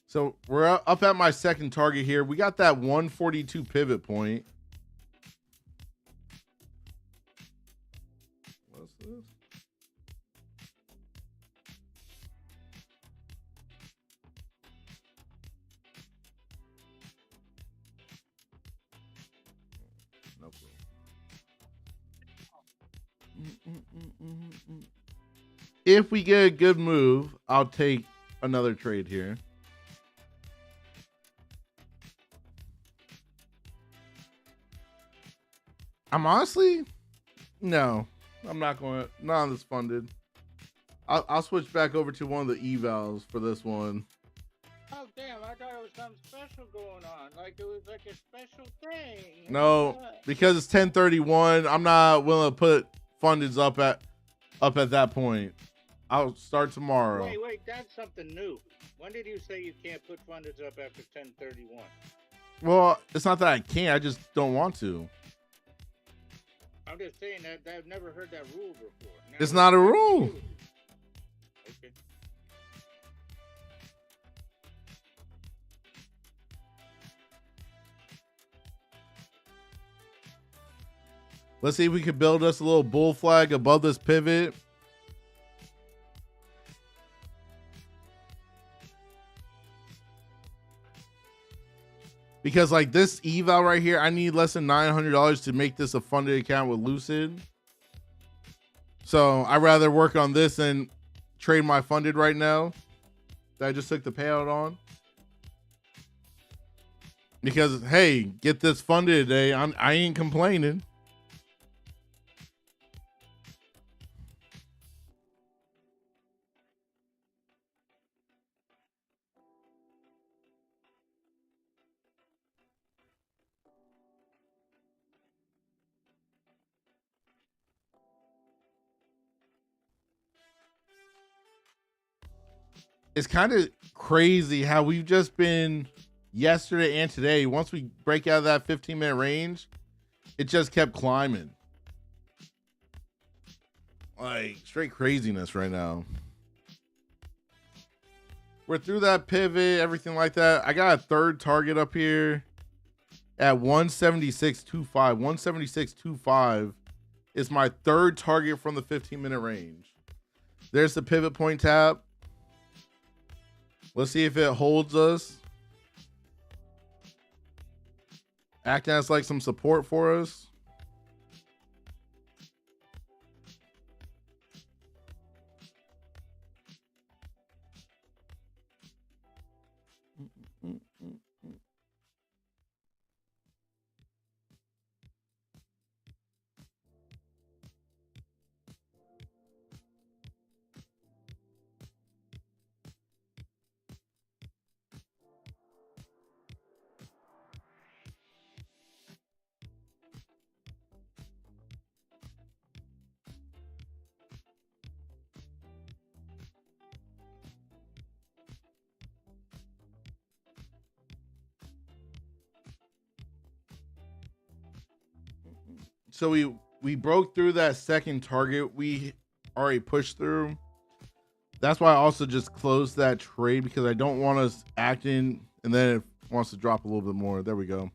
So we're up at my second target here. We got that 142 pivot point. What's this? No clue. If we get a good move, I'll take another trade here. I'm honestly, no, I'm not going to, not on this funded. I'll switch back over to one of the evals for this one. Oh, damn, I thought it was something special going on. Like it was like a special thing. No, because it's 1031, I'm not willing to put fundeds up at that point. I'll start tomorrow. Wait, that's something new. When did you say you can't put fundeds up after 1031? Well, it's not that I can't, I just don't want to. I'm just saying that I've never heard that rule before. Now, It's not a rule. Okay. Let's see if we can build us a little bull flag above this pivot. Because like this eval right here, I need less than $900 to make this a funded account with Lucid. So I'd rather work on this than trade my funded right now that I just took the payout on. Because hey, get this funded today. I ain't complaining. It's kind of crazy how we've just been yesterday and today. Once we break out of that 15-minute range, it just kept climbing. Like straight craziness right now. We're through that pivot, everything like that. I got a third target up here at 176.25. 176.25 is my third target from the 15-minute range. There's the pivot point tab. Let's see if it holds us. Acting as like some support for us. So we broke through that second target we already pushed through. That's why I also just closed that trade, because I don't want us acting and then it wants to drop a little bit more. There we go.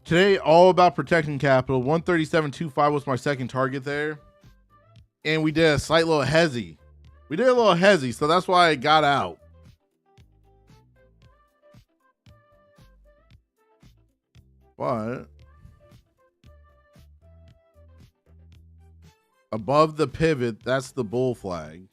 Today, all about protecting capital. 137.25 was my second target there. And we did a slight little hezzy. We did a little hezzy, so that's why I got out. But above the pivot, that's the bull flag.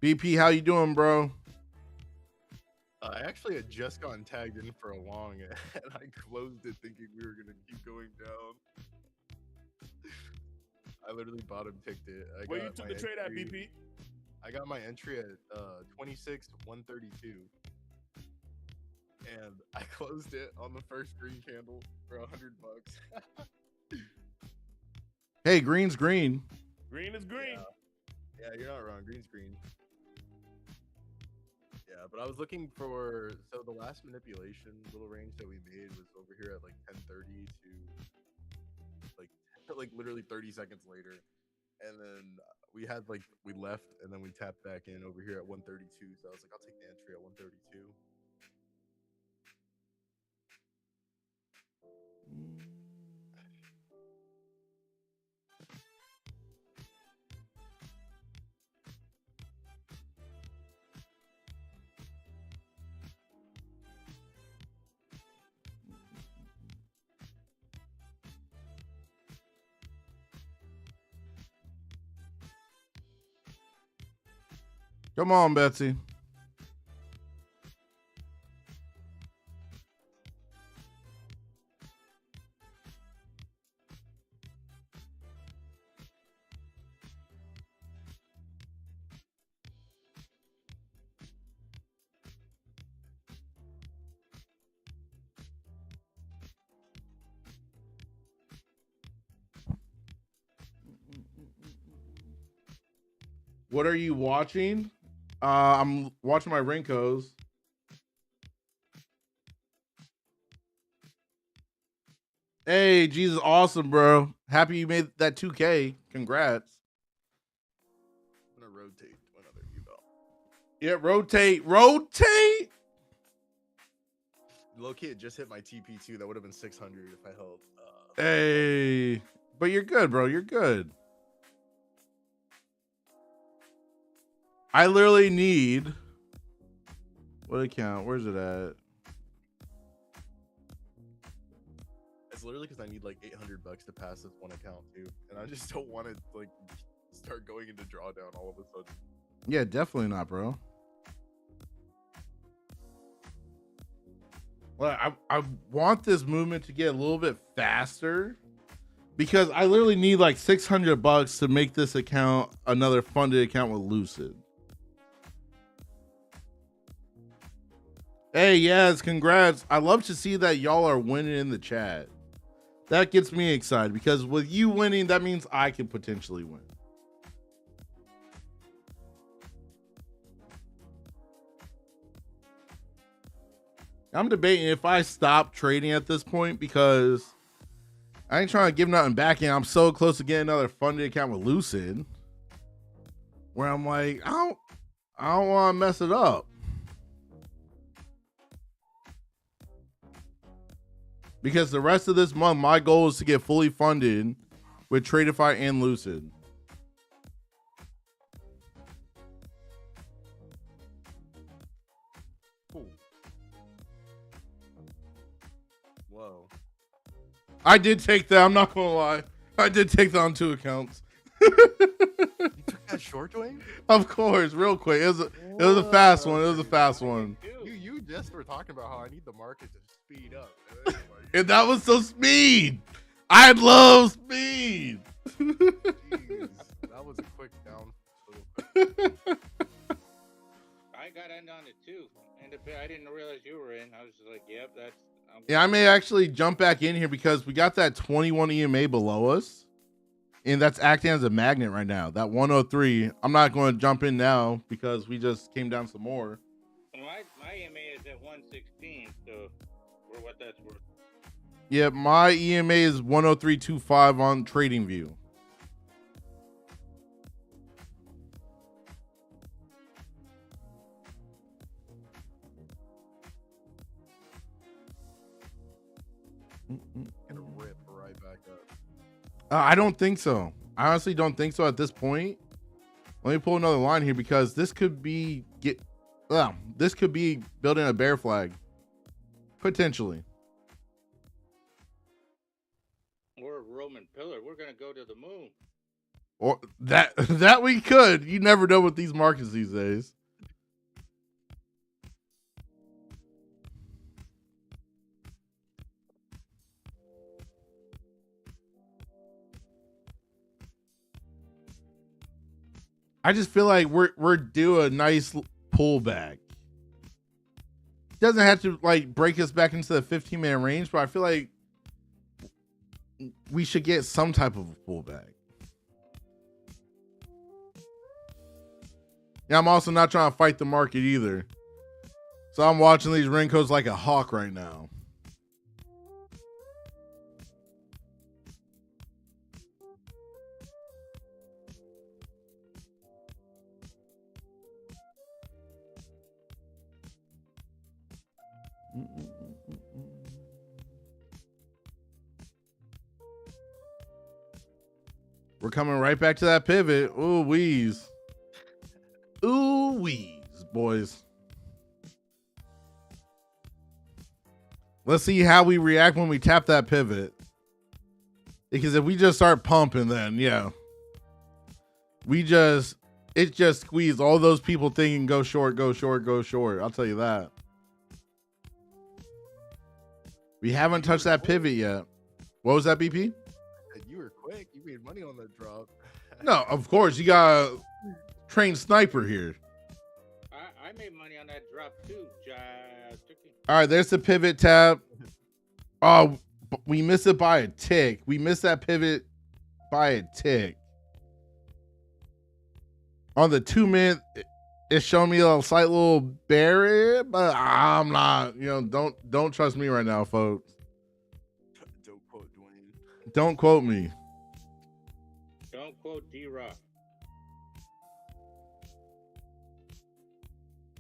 BP, how you doing, bro? I actually had just gotten tagged in for a long, and I closed it thinking we were gonna keep going down. I literally bottom ticked it. Where you took the trade at, BP? I got my entry at 26-132, and I closed it on the first green candle for $100. Hey, green's green. Green is green. Yeah, you're not wrong. Green's green. Yeah, but I was looking for, so the last manipulation little range that we made was over here at like 10:30 to like literally 30 seconds later, and then we left and then we tapped back in over here at 132. So I was like, I'll take the entry at 132. Come on, Betsy. What are you watching? I'm watching my Rinkos. Hey, Jesus, awesome, bro. Happy you made that 2K. Congrats. I'm gonna rotate to another eval. Yeah, rotate. Low key, it just hit my TP too. That would have been 600 if I held. Hey, but you're good, bro. You're good. I literally need what account? Where's it at? It's literally because I need like $800 to pass this one account too, and I just don't want to like start going into drawdown all of a sudden. Yeah, definitely not, bro. Well, I want this movement to get a little bit faster because I literally need like $600 to make this account another funded account with Lucid. Hey, yes, congrats. I love to see that y'all are winning in the chat. That gets me excited because with you winning, that means I can potentially win. I'm debating if I stop trading at this point because I ain't trying to give nothing back, and I'm so close to getting another funded account with Lucid where I'm like, I don't want to mess it up. Because the rest of this month, my goal is to get fully funded with Tradeify and Lucid. Cool. Whoa. I did take that. I'm not going to lie. I did take that on 2 accounts. You took that short, Duane? Of course, real quick. It was a fast one. It was a fast one. You just were talking about how I need the market to speed up. And that was so speed. I love speed. Jeez, that was a quick down. I got in on it too, and I didn't realize you were in. I was just like, "Yep, that's." Yeah, I may actually jump back in here because we got that 21 EMA below us, and that's acting as a magnet right now. That 103. I'm not going to jump in now because we just came down some more. My EMA is at 116, so for what that's worth. Yeah, my EMA is 103.25 on TradingView. Gonna rip right back up. I don't think so. I honestly don't think so at this point. Let me pull another line here because this could be building a bear flag. Potentially. We're a Roman pillar. We're gonna go to the moon. Or that we could. You never know with these markets these days. I just feel like we're due a nice pullback. Doesn't have to like break us back into the 15-minute range, but I feel like we should get some type of a pullback. Yeah, I'm also not trying to fight the market either. So I'm watching these Rincos like a hawk right now. We're coming right back to that pivot. Ooh, wheeze. Ooh, wheeze, boys. Let's see how we react when we tap that pivot. Because if we just start pumping, then yeah. It just squeezed all those people thinking go short, go short, go short. I'll tell you that. We haven't touched that pivot yet. What was that, BP? You were quick. You made money on that drop. No, of course. You got a trained sniper here. I made money on that drop too. All right, there's the pivot tab. Oh, we missed it by a tick. We missed that pivot by a tick. On the 2-minute, it's showing me a slight little barrier, but I'm not, don't trust me right now, folks. Don't quote Duane. Don't quote me. Don't quote D-Rock.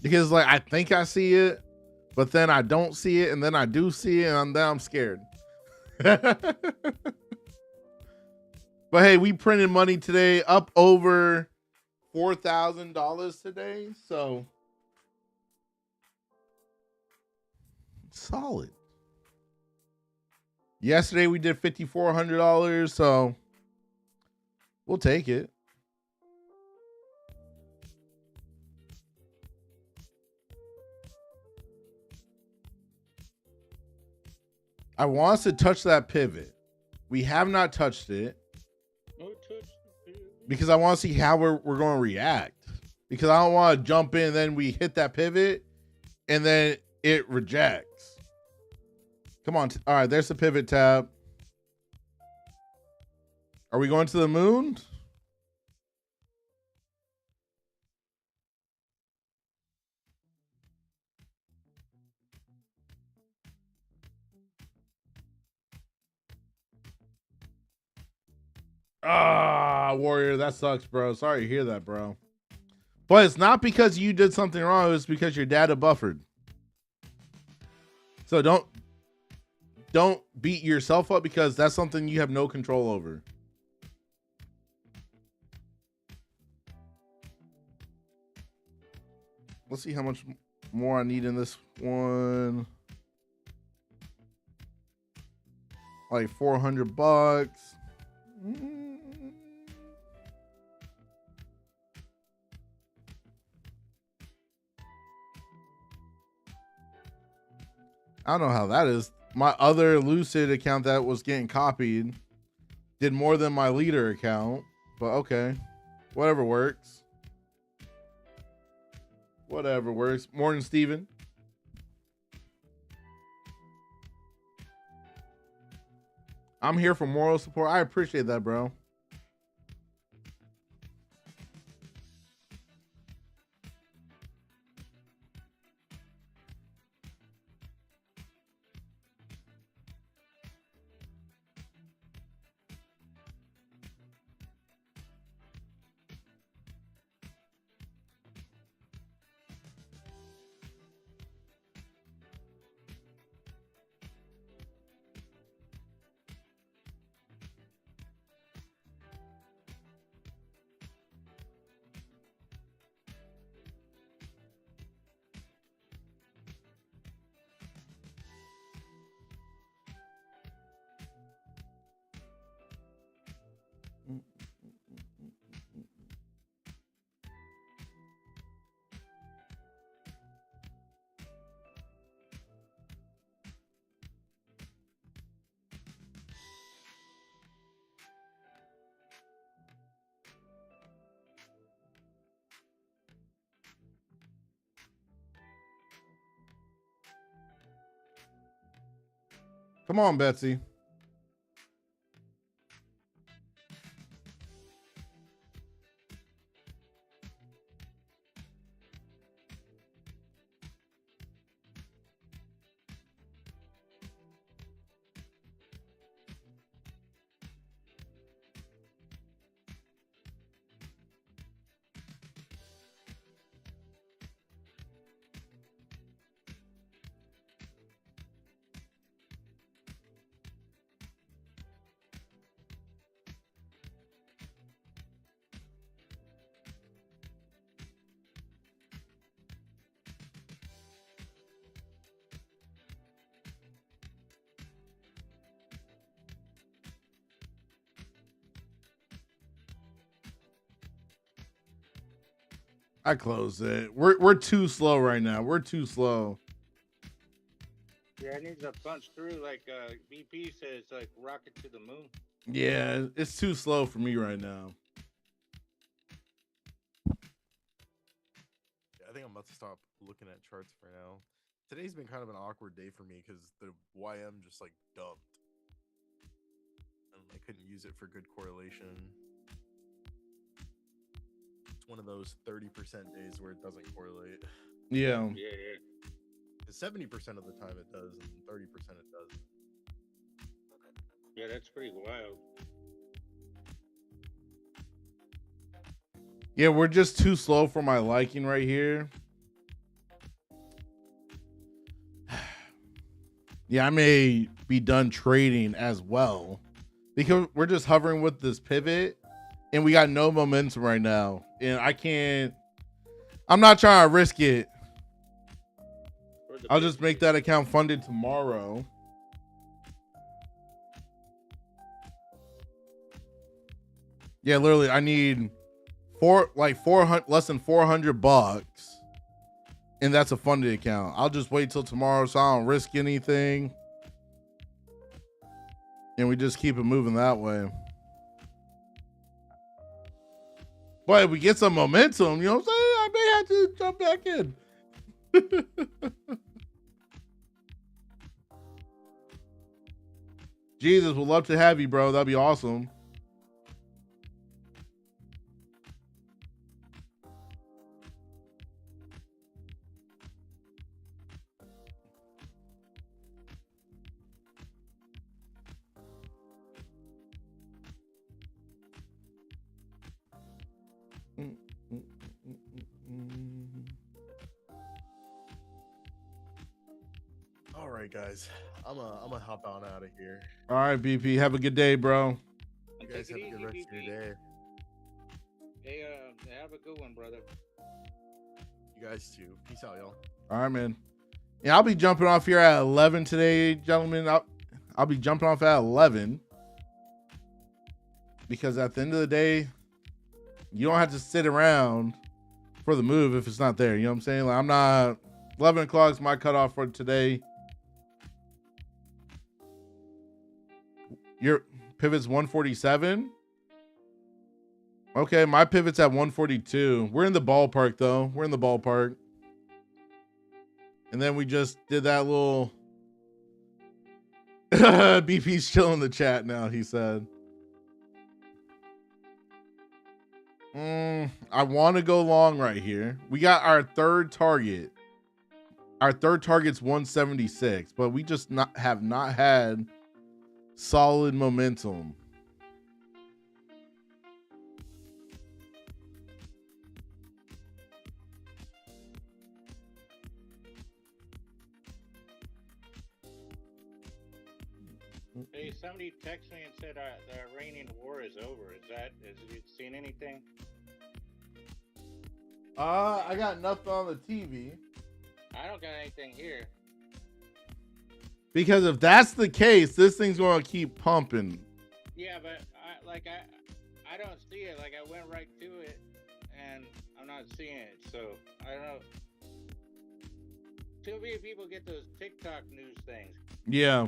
Because like I think I see it, but then I don't see it, and then I do see it, and then I'm scared. But hey, we printed money today, up over $4,000 today, so solid. Yesterday we did $5,400, so we'll take it. I want us to touch that pivot. We have not touched it. No touch the pivot. Because I want to see how we're going to react. Because I don't want to jump in and then we hit that pivot and then it rejects. Come on. All right, there's the pivot tab. Are we going to the moon? Ah, Warrior, that sucks, bro. Sorry to hear that, bro. But it's not because you did something wrong. It's because your data buffered. So don't beat yourself up because that's something you have no control over. Let's see how much more I need in this one. Like $400. I don't know how that is. My other Lucid account that was getting copied did more than my leader account, but okay. Whatever works. Whatever works. Morning, Steven. I'm here for moral support. I appreciate that, bro. Come on, Betsy. I closed it. We're too slow right now. We're too slow. Yeah, it needs to punch through like BP says, like rocket to the moon. Yeah, it's too slow for me right now. Yeah, I think I'm about to stop looking at charts for now. Today's been kind of an awkward day for me because the YM just like dumped. And I couldn't use it for good correlation. It's one of those 30% days where it doesn't correlate. Yeah. Yeah. 70% of the time it does, and 30% it doesn't. Yeah, that's pretty wild. Yeah, we're just too slow for my liking right here. Yeah, I may be done trading as well because we're just hovering with this pivot and we got no momentum right now. And I'm not trying to risk it. I'll just make that account funded tomorrow. Yeah, literally, I need 400, less than $400, and that's a funded account. I'll just wait till tomorrow so I don't risk anything, and we just keep it moving that way. But if we get some momentum, you know what I'm saying? I may have to jump back in. Jesus, would love to have you, bro. That'd be awesome. All right, guys, I'm gonna hop on out of here. All right, BP. Have a good day, bro. You guys have a good rest of your day. Hey, have a good one, brother. You guys too. Peace out, y'all. All right, man. Yeah, I'll be jumping off here at 11 today, gentlemen. I'll be jumping off at 11 because at the end of the day, you don't have to sit around for the move if it's not there. You know what I'm saying? Like, I'm not 11 o'clock is my cutoff for today. Your pivot's 147. Okay, my pivot's at 142. We're in the ballpark though. We're in the ballpark. And then we just did that little BP's still in the chat now, he said. I want to go long right here. We got our third target. Our third target's 176, but we just have not had solid momentum. Hey, somebody texted me and said the Iranian war is over. Has you seen anything? I got nothing on the TV. I don't got anything here. Because if that's the case, this thing's going to keep pumping. Yeah, but I don't see it. Like, I went right to it, and I'm not seeing it. So, I don't know. Too many people get those TikTok news things. Yeah.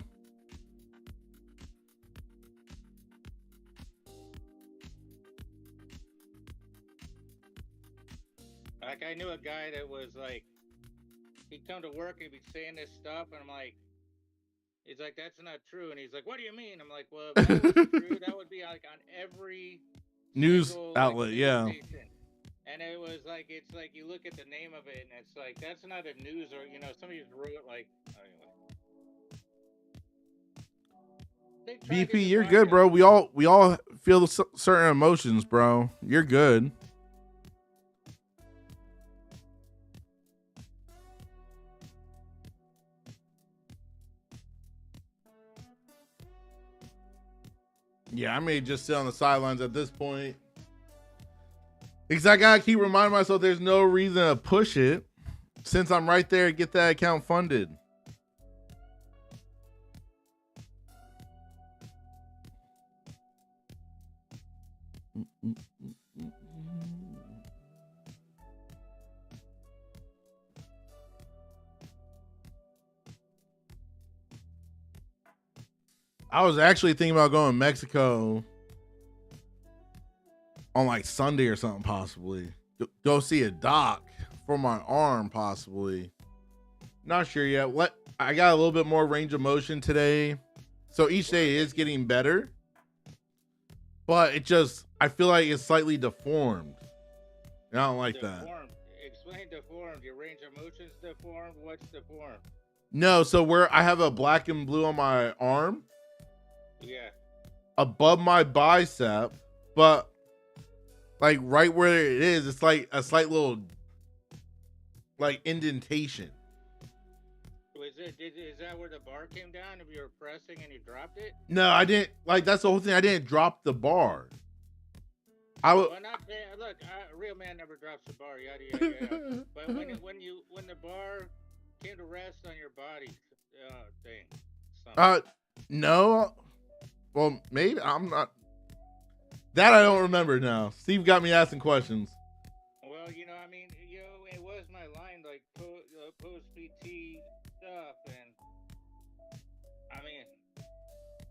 Like, I knew a guy that was like, he'd come to work and he'd be saying this stuff, and I'm like, He's like, that's not true. And he's like, what do you mean? I'm like, well, if that was true, that would be like on every News single, outlet, news yeah. station. And it was like, it's like you look at the name of it, and it's like that's not a news, or somebody just wrote like anyway. They tried BP, to you're debunk good, it. bro. We all feel certain emotions, bro. You're good. Yeah, I may just sit on the sidelines at this point. Because I gotta keep reminding myself there's no reason to push it since I'm right there to get that account funded. I was actually thinking about going to Mexico on like Sunday or something, possibly. Go see a doc for my arm, possibly. Not sure yet. I got a little bit more range of motion today. So each day is getting better. But I feel like it's slightly deformed. And I don't like that. Explain deformed. Your range of motion's deformed. What's deformed? No, so where I have a black and blue on my arm. Yeah. Above my bicep, but like right where it is, it's like a slight little like indentation. Is that where the bar came down? If you were pressing and you dropped it? No, I didn't. Like that's the whole thing. I didn't drop the bar. Well, not look. A real man never drops the bar. Yada yada yada. But when the bar came to rest on your body, thing. No. Well, maybe I'm not. That I don't remember now. Steve got me asking questions. Well, I mean, it was my line, like post PT stuff, and I mean,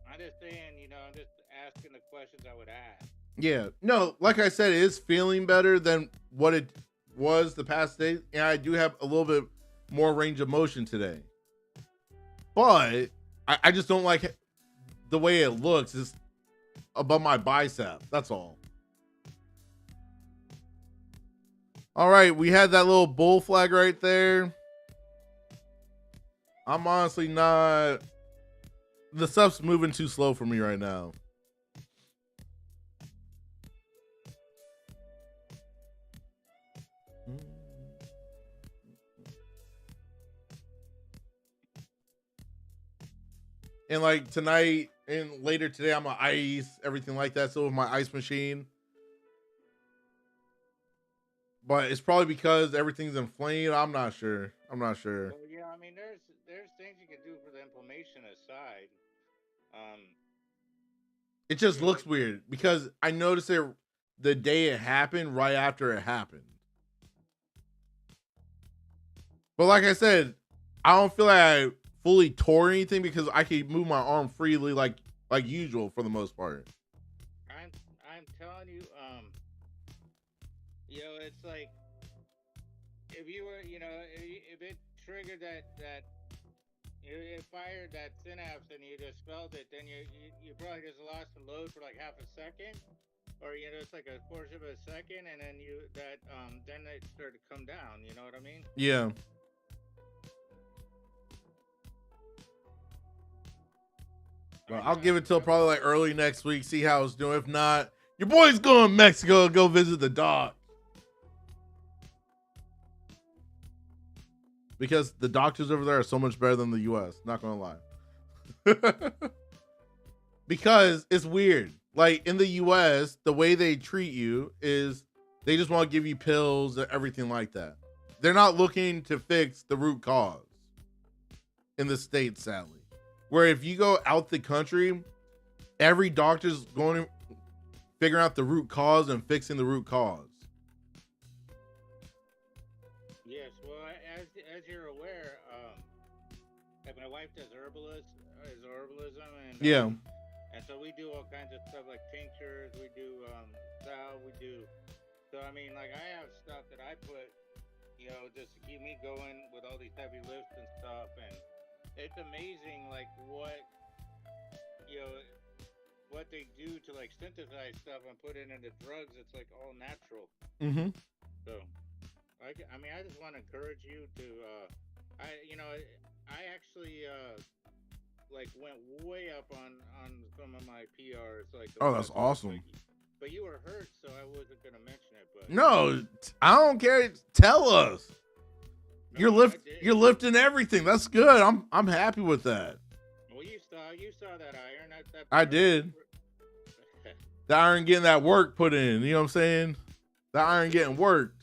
I'm just saying, I'm just asking the questions I would ask. Yeah, no, like I said, it is feeling better than what it was the past days, and I do have a little bit more range of motion today. But I just don't like the way it looks. It's above my bicep. That's all. All right, we had that little bull flag right there. I'm honestly not. The stuff's moving too slow for me right now. And like tonight and later today, I'm gonna ice everything like that. So with my ice machine, but it's probably because everything's inflamed. I'm not sure. Well, yeah, I mean, there's things you can do for the inflammation aside. It just looks weird because I noticed it the day it happened, right after it happened. But like I said, I don't feel like I fully tore anything because I could move my arm freely like usual for the most part. I'm telling you, it's like if you were, if it triggered that it fired that synapse and you just felt it, then you probably just lost the load for like half a second, or it's like a portion of a second, and then then it started to come down. You know what I mean? Yeah. Well, I'll give it till probably like early next week, see how it's doing. If not, your boy's going to Mexico to go visit the doc. Because the doctors over there are so much better than the US. Not going to lie. Because it's weird. Like in the US, the way they treat you is they just want to give you pills and everything like that. They're not looking to fix the root cause in the States, sadly. Where if you go out the country, every doctor's going to figure out the root cause and fixing the root cause. Yes, well, as you're aware, like my wife does herbalism, and Yeah. And so we do all kinds of stuff like tinctures, we do salve, we do. So I mean, like I have stuff that I put, just to keep me going with all these heavy lifts and stuff, and it's amazing, like what you know, what they do to like synthesize stuff and put it into drugs. It's like all natural. Mm-hmm. So, I mean, I just want to encourage you to, I actually like went way up on some of my PRs. Like, Oh, that's awesome. But you were hurt, so I wasn't gonna mention it. But No, I don't care. Tell us. You're lifting everything. That's good. I'm happy with that. Well, you saw that iron. I did. The iron getting that work put in. You know what I'm saying? The iron getting worked.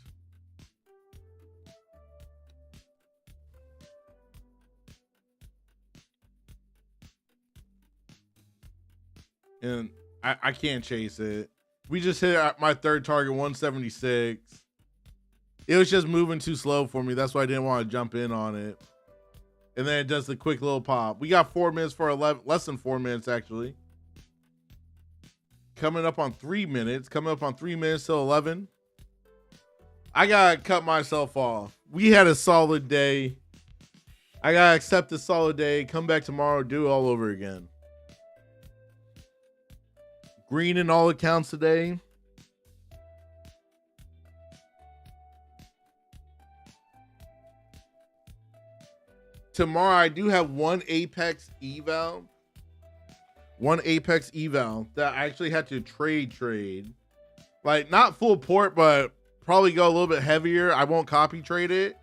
And I can't chase it. We just hit my third target, 176. It was just moving too slow for me. That's why I didn't want to jump in on it. And then it does the quick little pop. We got 4 minutes for 11, less than 4 minutes actually. Coming up on 3 minutes. Coming up on 3 minutes till 11. I gotta cut myself off. We had a solid day. I gotta accept a solid day. Come back tomorrow, do it all over again. Green in all accounts today. Tomorrow I do have one Apex eval. One Apex eval that I actually had to trade. Like not full port, but probably go a little bit heavier. I won't copy trade it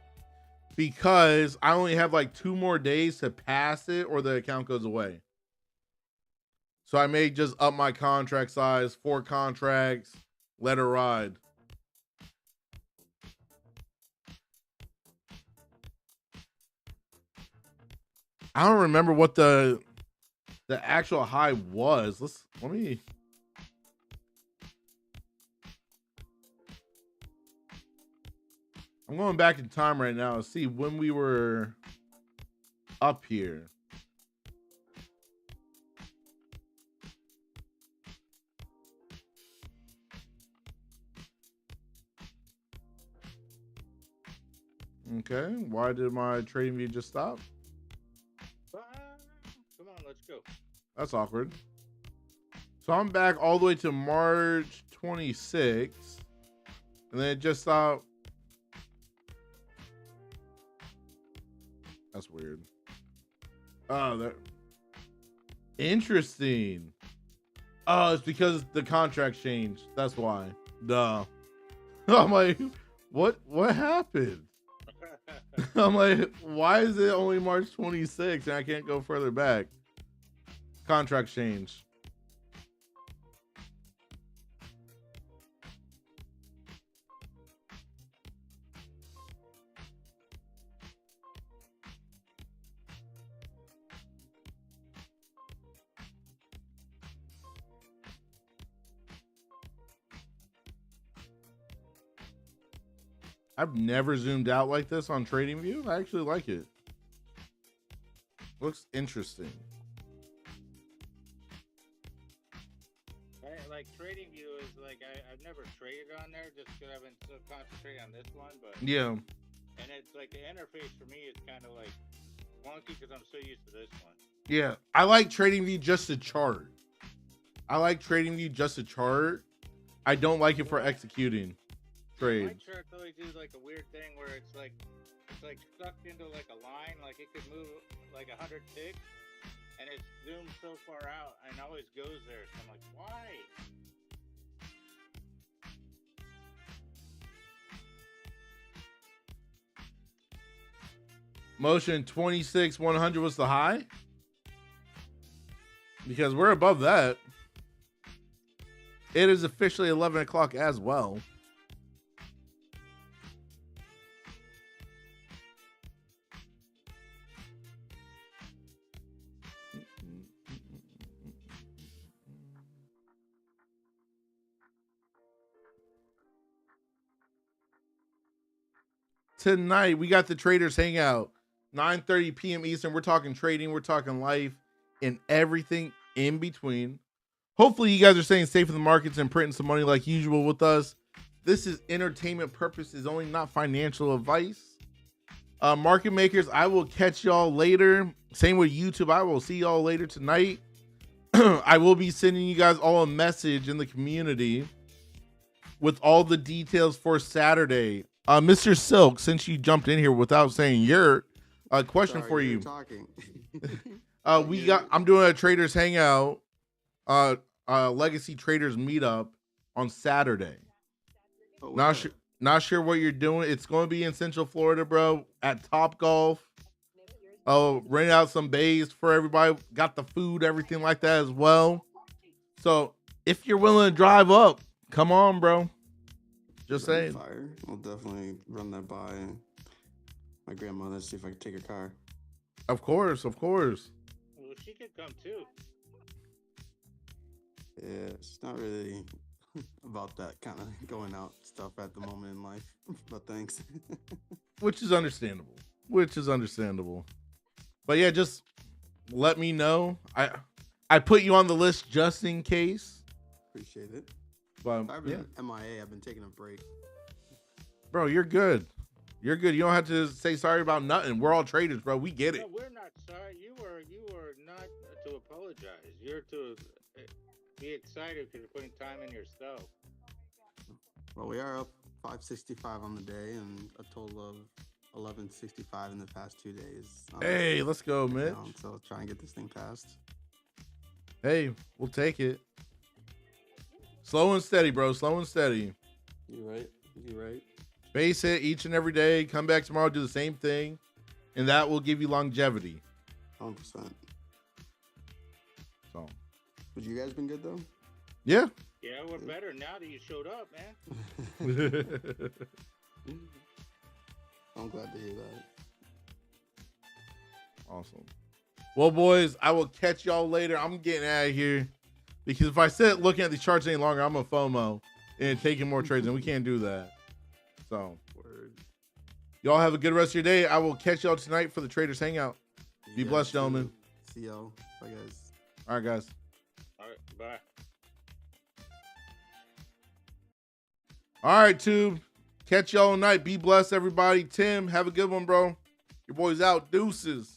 because I only have like 2 more days to pass it or the account goes away. So I may just up my contract size, 4 contracts, let it ride. I don't remember what the actual high was. Let me. I'm going back in time right now to see when we were up here. Okay, why did my trading view just stop? Come on, let's go. That's awkward. So I'm back all the way to March 26th. And then it just stopped. That's weird. Oh, that interesting. Oh, it's because the contract changed. That's why. Duh. I'm like, what happened? I'm like, why is it only March 26th and I can't go further back? Contract change. I've never zoomed out like this on TradingView. I actually like it. Looks interesting. Like TradingView is like I've never traded on there just because I've been so concentrated on this one, but yeah. And it's like the interface for me is kind of like wonky because I'm so used to this one. Yeah, I like TradingView just to chart. I like TradingView just to chart. I don't like it for executing trades. My charts always do like a weird thing where it's like stuck into like a line, like it could move like 100 ticks, and it's zoomed so far out and always goes there. So I'm like, why? Motion 26,100 was the high? Because we're above that. It is officially 11 o'clock as well. Tonight, we got the Traders Hangout. 9:30 p.m. Eastern. We're talking trading. We're talking life and everything in between. Hopefully, you guys are staying safe in the markets and printing some money like usual with us. This is entertainment purposes only, not financial advice. Market makers, I will catch y'all later. Same with YouTube. I will see y'all later tonight. I will be sending you guys all a message in the community with all the details for Saturday. Mr. Silk, since you jumped in here without saying your question for you. Talking. I'm doing a traders hangout, legacy traders meetup on Saturday. Oh, Not sure what you're doing. It's going to be in Central Florida, bro, at Top Golf. Oh, rent out some bays for everybody. Got the food, everything like that as well. So if you're willing to drive up, come on, bro. Just saying. Fire. I'll definitely run that by my grandmother, see if I can take her car. Of course. Well, she could come too. Yeah, it's not really about that kind of going out stuff at the moment in life, but thanks. Which is understandable. But yeah, just let me know. I put you on the list just in case. Appreciate it. But I've been MIA. I've been taking a break. Bro, you're good. You don't have to say sorry about nothing. We're all traders, bro. We get it. No, we're not sorry. You are not to apologize. You're to be excited because you're putting time in your stuff. Well, we are up 565 on the day and a total of 1165 in the past 2 days. Hey, let's go, Mitch. So try and get this thing passed. Hey, we'll take it. Slow and steady, bro. Slow and steady. You're right. Base it each and every day. Come back tomorrow, do the same thing. And that will give you longevity. 100%. So. But you guys been good, though? Yeah. Yeah, we're better now that you showed up, man. I'm glad to hear that. Awesome. Well, boys, I will catch y'all later. I'm getting out of here because if I sit looking at these charts any longer, I'm a FOMO and taking more trades, and we can't do that. So, y'all have a good rest of your day. I will catch y'all tonight for the Traders Hangout. Be blessed, gentlemen. See y'all. Bye, guys. All right, guys. All right, bye. All right, Tube. Catch y'all tonight. Be blessed, everybody. Tim, have a good one, bro. Your boy's out. Deuces.